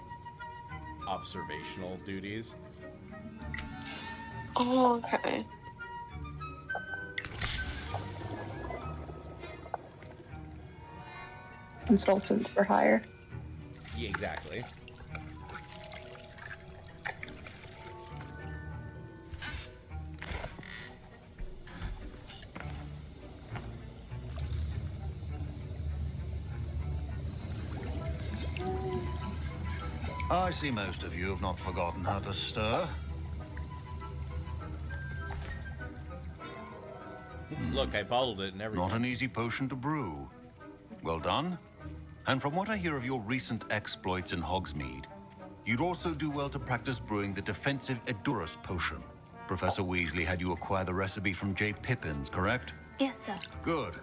observational duties. Oh, okay. Consultant for hire. Yeah, exactly. I see most of you have not forgotten how to stir. Look, I bottled it and everything. Not an easy potion to brew. Well done. And from what I hear of your recent exploits in Hogsmeade, you'd also do well to practice brewing the defensive Edurus potion. Professor Weasley had you acquire the recipe from J. Pippins, correct? Yes, sir. Good.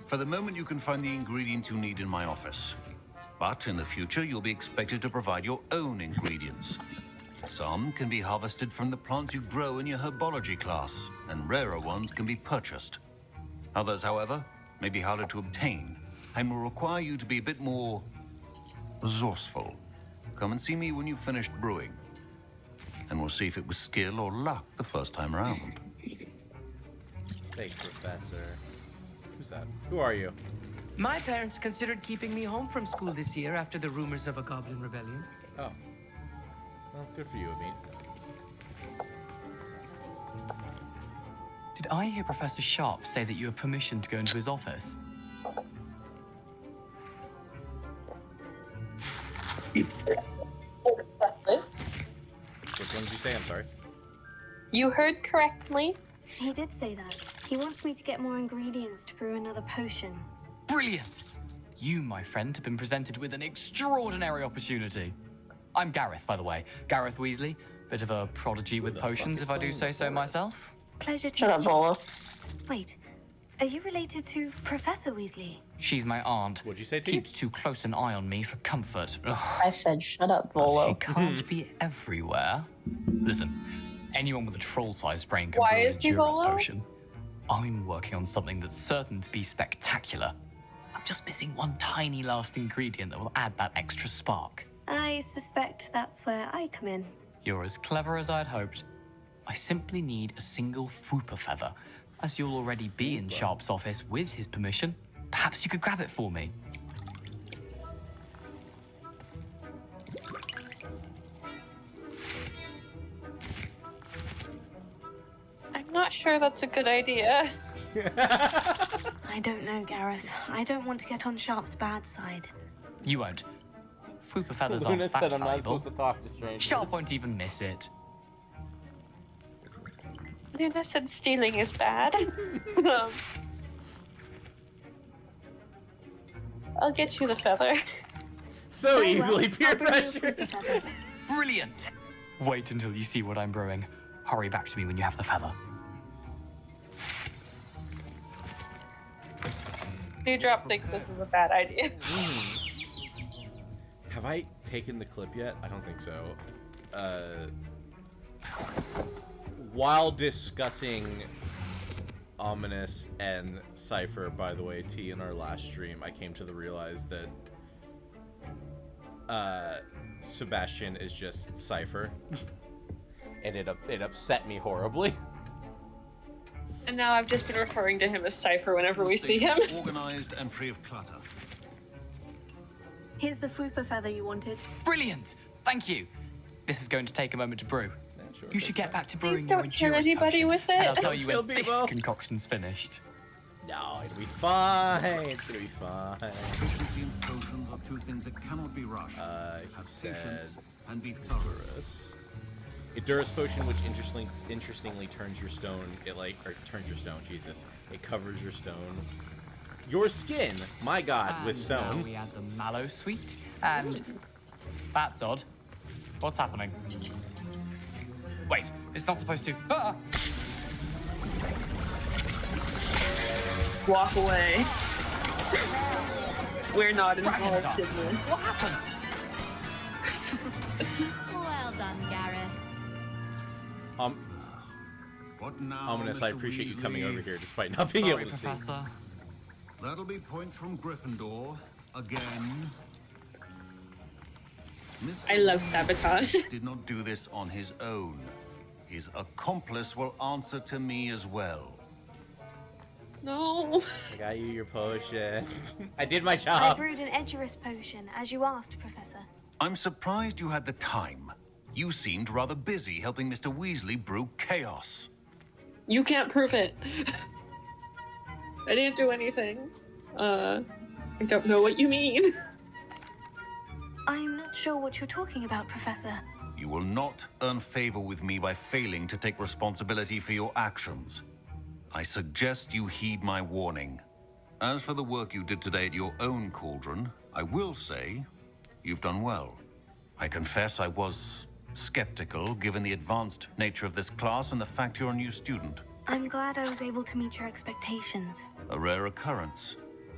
For the moment, you can find the ingredients you need in my office. But in the future, you'll be expected to provide your own ingredients. Some can be harvested from the plants you grow in your herbology class, and rarer ones can be purchased. Others, however, may be harder to obtain, and will require you to be a bit more resourceful. Come and see me when you've finished brewing, and we'll see if it was skill or luck the first time around. Thanks, Professor. Who's that? Who are you? My parents considered keeping me home from school this year after the rumors of a goblin rebellion. Oh. Well, good for you, Amit. Did I hear Professor Sharp say that you have permission to go into his office? Which one did you say? I'm sorry. You heard correctly. He did say that. He wants me to get more ingredients to brew another potion. Brilliant! You, my friend, have been presented with an extraordinary opportunity. I'm Gareth, by the way. Gareth Weasley. Bit of a prodigy with potions, if I do say so myself. Pleasure to Shut up, meet you. Vola. Wait, are you related to Professor Weasley? She's my aunt. What'd you say, T? Keeps too close an eye on me for comfort. Ugh. I said shut up, But Volo. she can't be everywhere. Listen, anyone with a troll-sized brain can Why brew an is he endurance Volo? potion. I'm working on something that's certain to be spectacular. I'm just missing one tiny last ingredient that will add that extra spark. I suspect that's where I come in. You're as clever as I'd hoped. I simply need a single Fwooper feather. As you'll already be in Sharp's office with his permission, perhaps you could grab it for me. I'm not sure that's a good idea. I don't know, Gareth. I don't want to get on Sharp's bad side. You won't. Fwooper feathers Luna aren't that said I'm not valuable. supposed to talk to strangers. Sharp won't even miss it. Luna said stealing is bad. I'll get you the feather. So Very well. easily peer I'll bring you a pressure. Fwooper feather. Brilliant! Wait until you see what I'm brewing. Hurry back to me when you have the feather. Dewdrop thinks this is a bad idea. Have I taken the clip yet? I don't think so. While discussing Ominous and Cypher, by the way, T, in our last stream, I came to the realize that Sebastian is just Cypher. And it upset me horribly. And now I've just been referring to him as Cypher whenever we see him. Organized and free of clutter. Here's the Fwooper feather you wanted. Brilliant! Thank you. This is going to take a moment to brew. You should get back to brewing Please your don't kill endurance anybody potion, with and I'll it. tell you Kill when this people. concoction's finished. No, it'll be fine. It's gonna be fine. Efficiency and potions are two things that cannot be rushed. He Have said patience and be thorough. Edurus potion, which interestingly turns your stone. Jesus! It covers your stone. Your skin, my God, with And now stone. we add the mallow sweet and That's odd. What's happening? Wait, it's not supposed to. Ah! Walk away. We're not involved in Dragon this. What happened? Well done, Gareth. What now, Ominous, I Mr. appreciate you Weasley? coming over here despite not being Sorry, able to Professor. That'll be points from Gryffindor again. Mr. I love Weasley sabotage. did not do this on his own. His accomplice will answer to me as well. No. see. I got you your potion. I did my I job. brewed an Edurus potion, as you asked, Professor. I'm surprised you had the time. You seemed rather busy helping Mr. Weasley brew chaos. You can't prove it. I didn't do anything. I don't know what you mean. I'm not sure what you're talking about, Professor. You will not earn favor with me by failing to take responsibility for your actions. I suggest you heed my warning. As for the work you did today at your own cauldron, I will say you've done well. I confess I was skeptical given the advanced nature of this class and the fact you're a new student. I'm glad I was able to meet your expectations. A rare occurrence.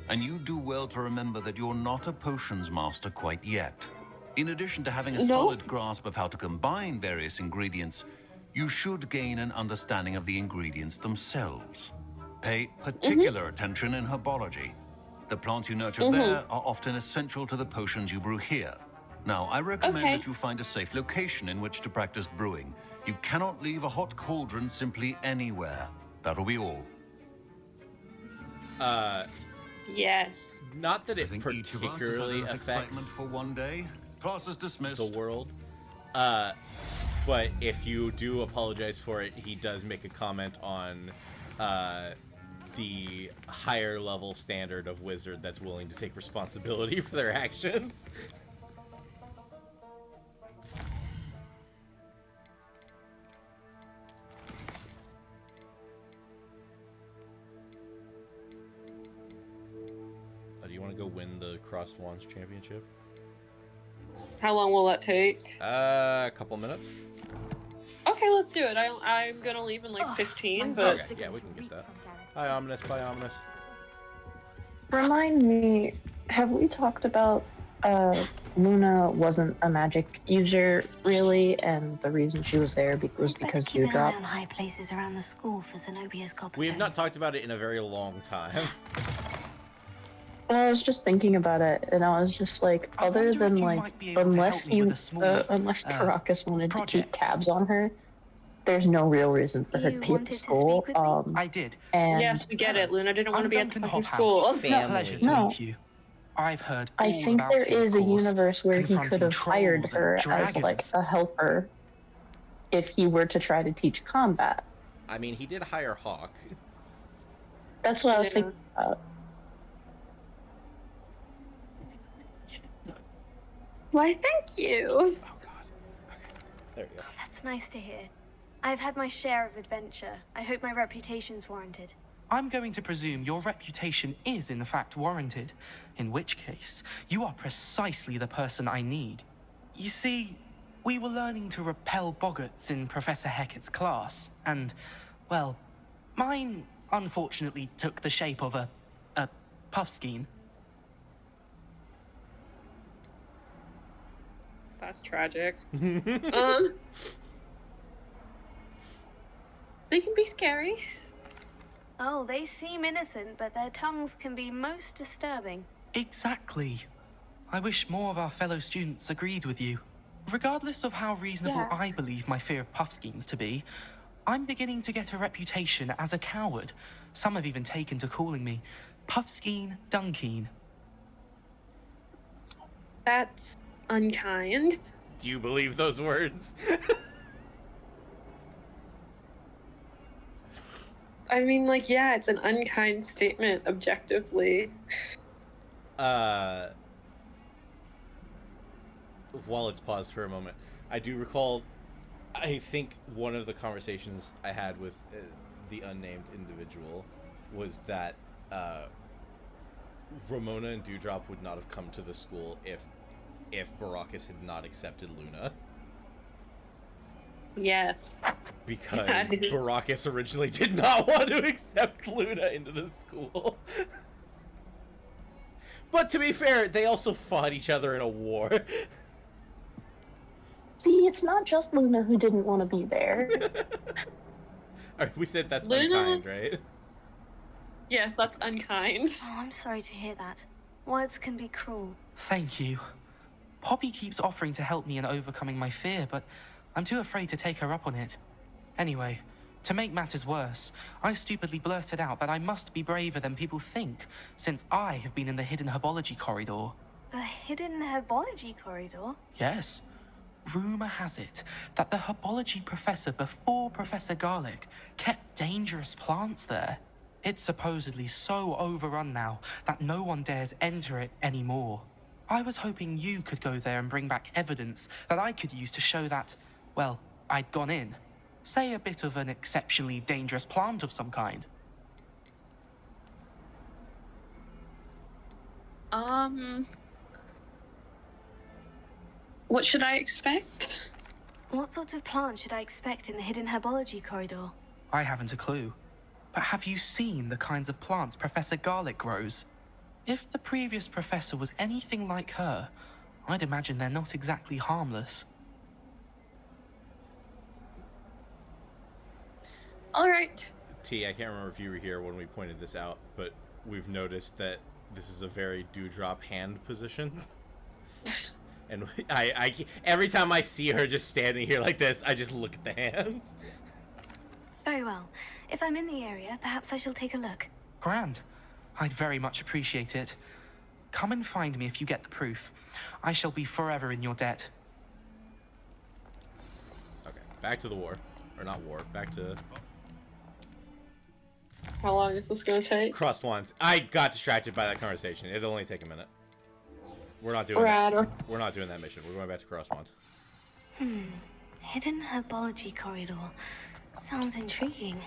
And you do well to remember that you're not a potions master quite yet. In addition to having a solid grasp of how to combine various ingredients, you should gain an understanding of the ingredients themselves. Pay particular attention in herbology. The plants you nurture there are often essential to the potions you brew here. Now, I recommend that you find a safe location in which to practice brewing. You cannot leave a hot cauldron simply anywhere. That'll be all. Yes. Not that it I think each of us has had particularly enough affects excitement for one day. Class is dismissed. the world. But if you do apologize for it, he does make a comment on the higher level standard of wizard that's willing to take responsibility for their actions. Do you want to go win the Crossed Wands Championship? How long will that take? A couple minutes. Okay, let's do it. I'm gonna leave in like 15, but Okay, yeah, we can get that. Bye, Ominous. Bye, Ominous. Remind me, have we talked about Luna wasn't a magic user really, and the reason she was there was because Keep an eye Dewdrop? on high places around the school for Zenobia's cobblestone. We have not talked about it in a very long time. Well, I was just thinking about it, and I was just like, other than like, unless unless Caracas wanted to keep tabs on her, there's no real reason for her to be at the school. I did. And yes, we get it. Luna didn't want to be at the fucking Hobhouse. school. Pleasure to No. meet you. I've heard I all think about there you, of is a course, universe where he confronting could have hired trolls her and as like dragons. a helper if he were to try to teach combat. I mean, he did hire Hawk. That's what I was thinking about. Why, thank you. There you go. That's nice to hear. I've had my share of adventure. I hope my reputation's warranted. I'm going to presume your reputation is in fact warranted, in which case, you are precisely the person I need. You see, we were learning to repel boggarts in Professor Hecat's class, and, well, mine unfortunately took the shape of a puffskein. That's tragic. They can be scary. Oh, they seem innocent, but their tongues can be most disturbing. Exactly. I wish more of our fellow students agreed with you. Regardless of how reasonable Yeah. I believe my fear of puffskeins to be, I'm beginning to get a reputation as a coward. Some have even taken to calling me Puffskein Dunkeen. That's unkind. Do you believe those words? I mean, like, yeah, it's an unkind statement, objectively. While it's paused for a moment, I do recall, I think one of the conversations I had with the unnamed individual was that Ramona and Dewdrop would not have come to the school if if Baracus had not accepted Luna. Yes. Because Baracus originally did not want to accept Luna into the school. But to be fair, they also fought each other in a war. See, it's not just Luna who didn't want to be there. Alright, we said that's Luna... unkind, right? Yes, that's unkind. Oh, I'm sorry to hear that. Words can be cruel. Thank you. Poppy keeps offering to help me in overcoming my fear, but I'm too afraid to take her up on it. Anyway, to make matters worse, I stupidly blurted out that I must be braver than people think, since I have been in the hidden herbology corridor. The hidden herbology corridor? Yes. Rumor has it that the herbology professor before Professor Garlic kept dangerous plants there. It's supposedly so overrun now that no one dares enter it anymore. I was hoping you could go there and bring back evidence that I could use to show that, well, I'd gone in. Say a bit of an exceptionally dangerous plant of some kind. What should I expect? What sort of plant should I expect in the hidden herbology corridor? I haven't a clue. But have you seen the kinds of plants Professor Garlic grows? If the previous professor was anything like her, I'd imagine they're not exactly harmless. Alright. T, I can't remember if you were here when we pointed this out, but we've noticed that this is a very dewdrop hand position. And I every time I see her just standing here like this, I just look at the hands. Very well. If I'm in the area, perhaps I shall take a look. Grand. I'd very much appreciate it. Come and find me if you get the proof. I shall be forever in your debt. Okay, back to the war. Or not war, back to... How long is this gonna take? Crossed Wands. I got distracted by that conversation. It'll only take a minute. We're not doing that. We're not doing that mission. We're going back to Crossed Wands. Hidden herbology corridor. Sounds intriguing.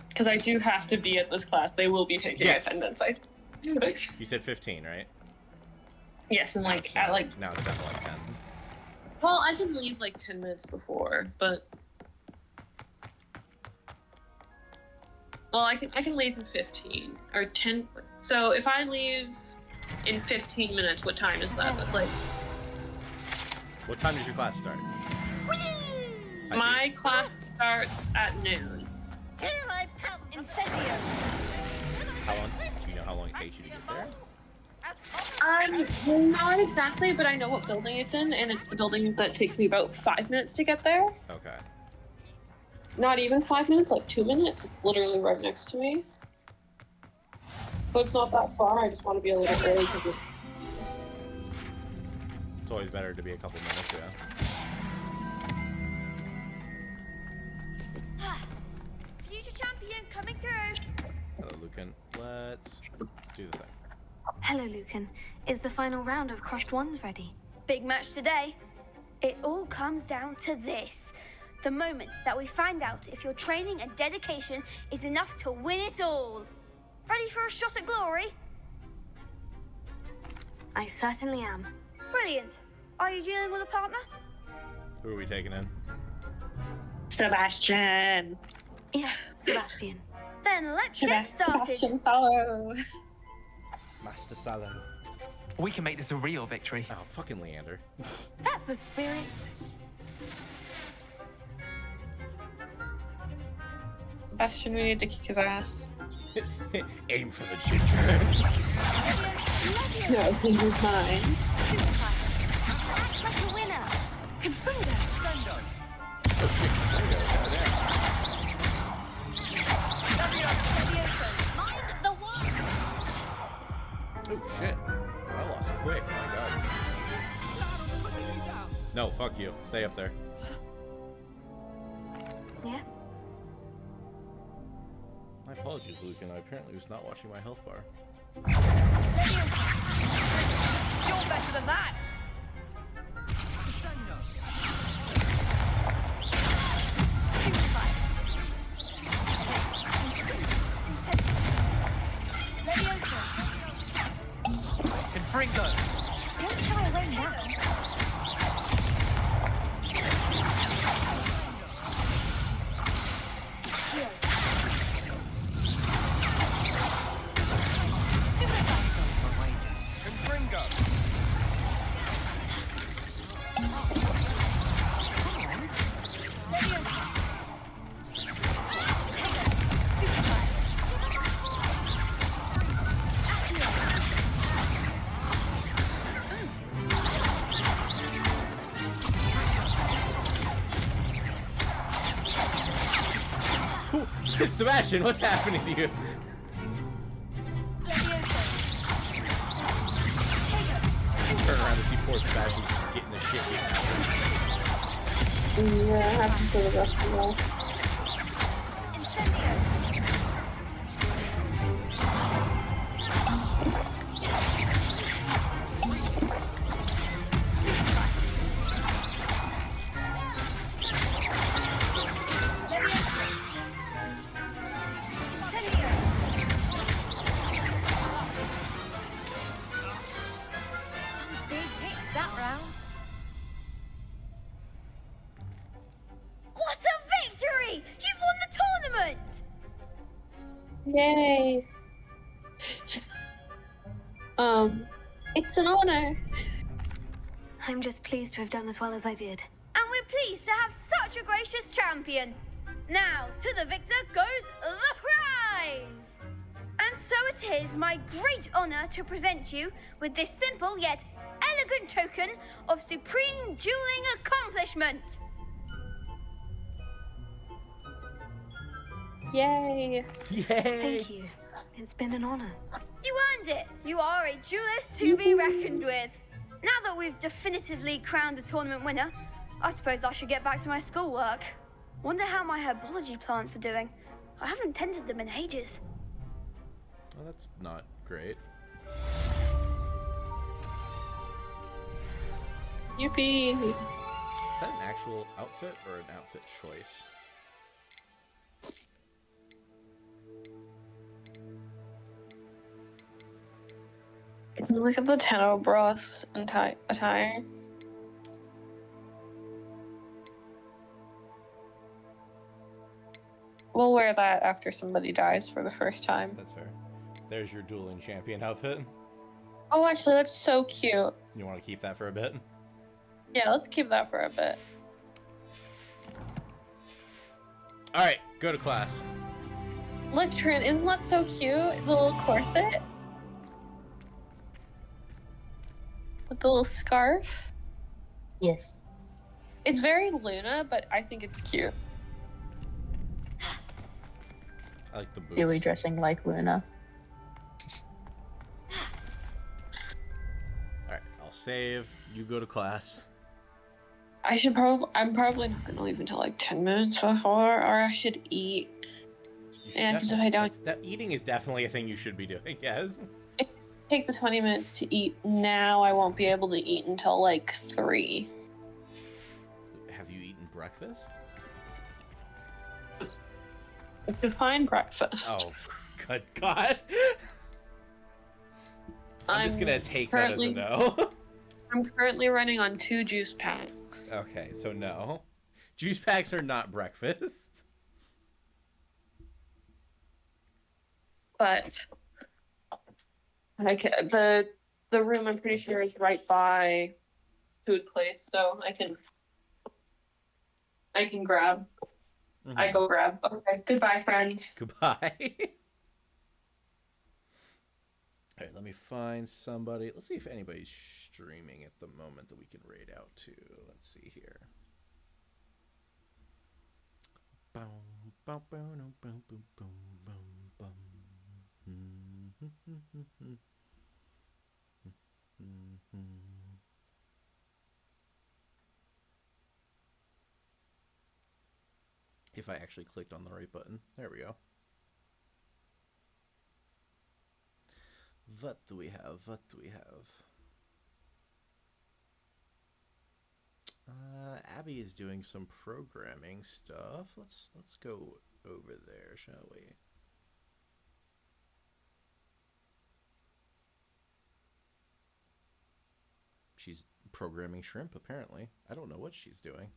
Because I do have to be at this class. They will be taking attendance. You said 15, right? Yes, and like now it's down to like 10. Well, I can leave like 10 minutes before, but well, I can leave in 15 or 10. So if I leave in 15 minutes, what time is that? That's like. What time does your class start? My class starts at noon. Here I've come. Incendio. How long? Do you know how long it takes you to get there? Not exactly, but I know what building it's in, and it's the building that takes me about 5 minutes to get there. Okay. Not even 5 minutes, like 2 minutes. It's literally right next to me. So it's not that far. I just want to be a little early because it's always better to be a couple minutes, yeah. Future champion coming through. Hello, Lucan. Let's do the thing. Hello, Lucan. Is the final round of Crossed Wands ready? Big match today. It all comes down to this. The moment that we find out if your training and dedication is enough to win it all. Ready for a shot at glory? I certainly am. Brilliant. Are you dealing with a partner? Who are we taking in? Sebastian. Yes, Sebastian. Then let's get started. Sebastian Sallow. Master Sallow. We can make this a real victory. Oh, fucking Leander. That's the spirit. Sebastian, we need to kick his ass. Aim for the ginger. No, ginger's mine. Act like a winner. Confringo. Oh shit, Mind the water. Oh shit. I lost quick, my god. No, fuck you. Stay up there. Yeah? My apologies, Lucan. I apparently was not watching my health bar. You're better than that! Confringo! Don't shy away now. Confringo. Sebastian, what's happening to you? Turn around to see poor Sebastian just getting the shit beaten out of him. Yeah, I have to do the rest of the Some big hits that round. What a victory! You've won the tournament! Yay! It's an honor. I'm just pleased to have done as well as I did. And we're pleased to have such a gracious champion. Now, to the victor goes the prize! And so it is my great honor to present you with this simple yet elegant token of supreme dueling accomplishment. Yay! Yay! Thank you. It's been an honor. You earned it. You are a duelist to be reckoned with. Now that we've definitively crowned the tournament winner, I suppose I should get back to my schoolwork. Wonder how my herbology plants are doing. I haven't tended them in ages. Well, that's not great. Yippee! Is that an actual outfit or an outfit choice? Look at the Tenobros attire. We'll wear that after somebody dies for the first time. That's fair. There's your dueling champion outfit. Oh, actually, that's so cute. You want to keep that for a bit? Yeah, let's keep that for a bit. Alright, go to class. Look, Trin, isn't that so cute? The little corset? With the little scarf? Yes. It's very Luna, but I think it's cute. I like the boots. Dewey dressing like Luna. Alright, I'll save. You go to class. I'm probably not gonna leave until like 10 minutes before, or I should eat. Yeah, because if I don't eating is definitely a thing you should be doing, yes. take the 20 minutes to eat now, I won't be able to eat until like 3. Have you eaten breakfast? Define breakfast. Oh, good God. I'm just gonna take that as a no. I'm currently running on 2 juice packs. Okay, so no. Juice packs are not breakfast. But the room I'm pretty sure is right by food place, so I can grab. Mm-hmm. I go grab. Okay, goodbye, friends. Goodbye. Alright, let me find somebody. Let's see if anybody's streaming at the moment that we can raid out to. Let's see here. If I actually clicked on the right button. There we go. What do we have? What do we have? Abby is doing some programming stuff. Let's go over there, shall we? She's programming shrimp, apparently. I don't know what she's doing.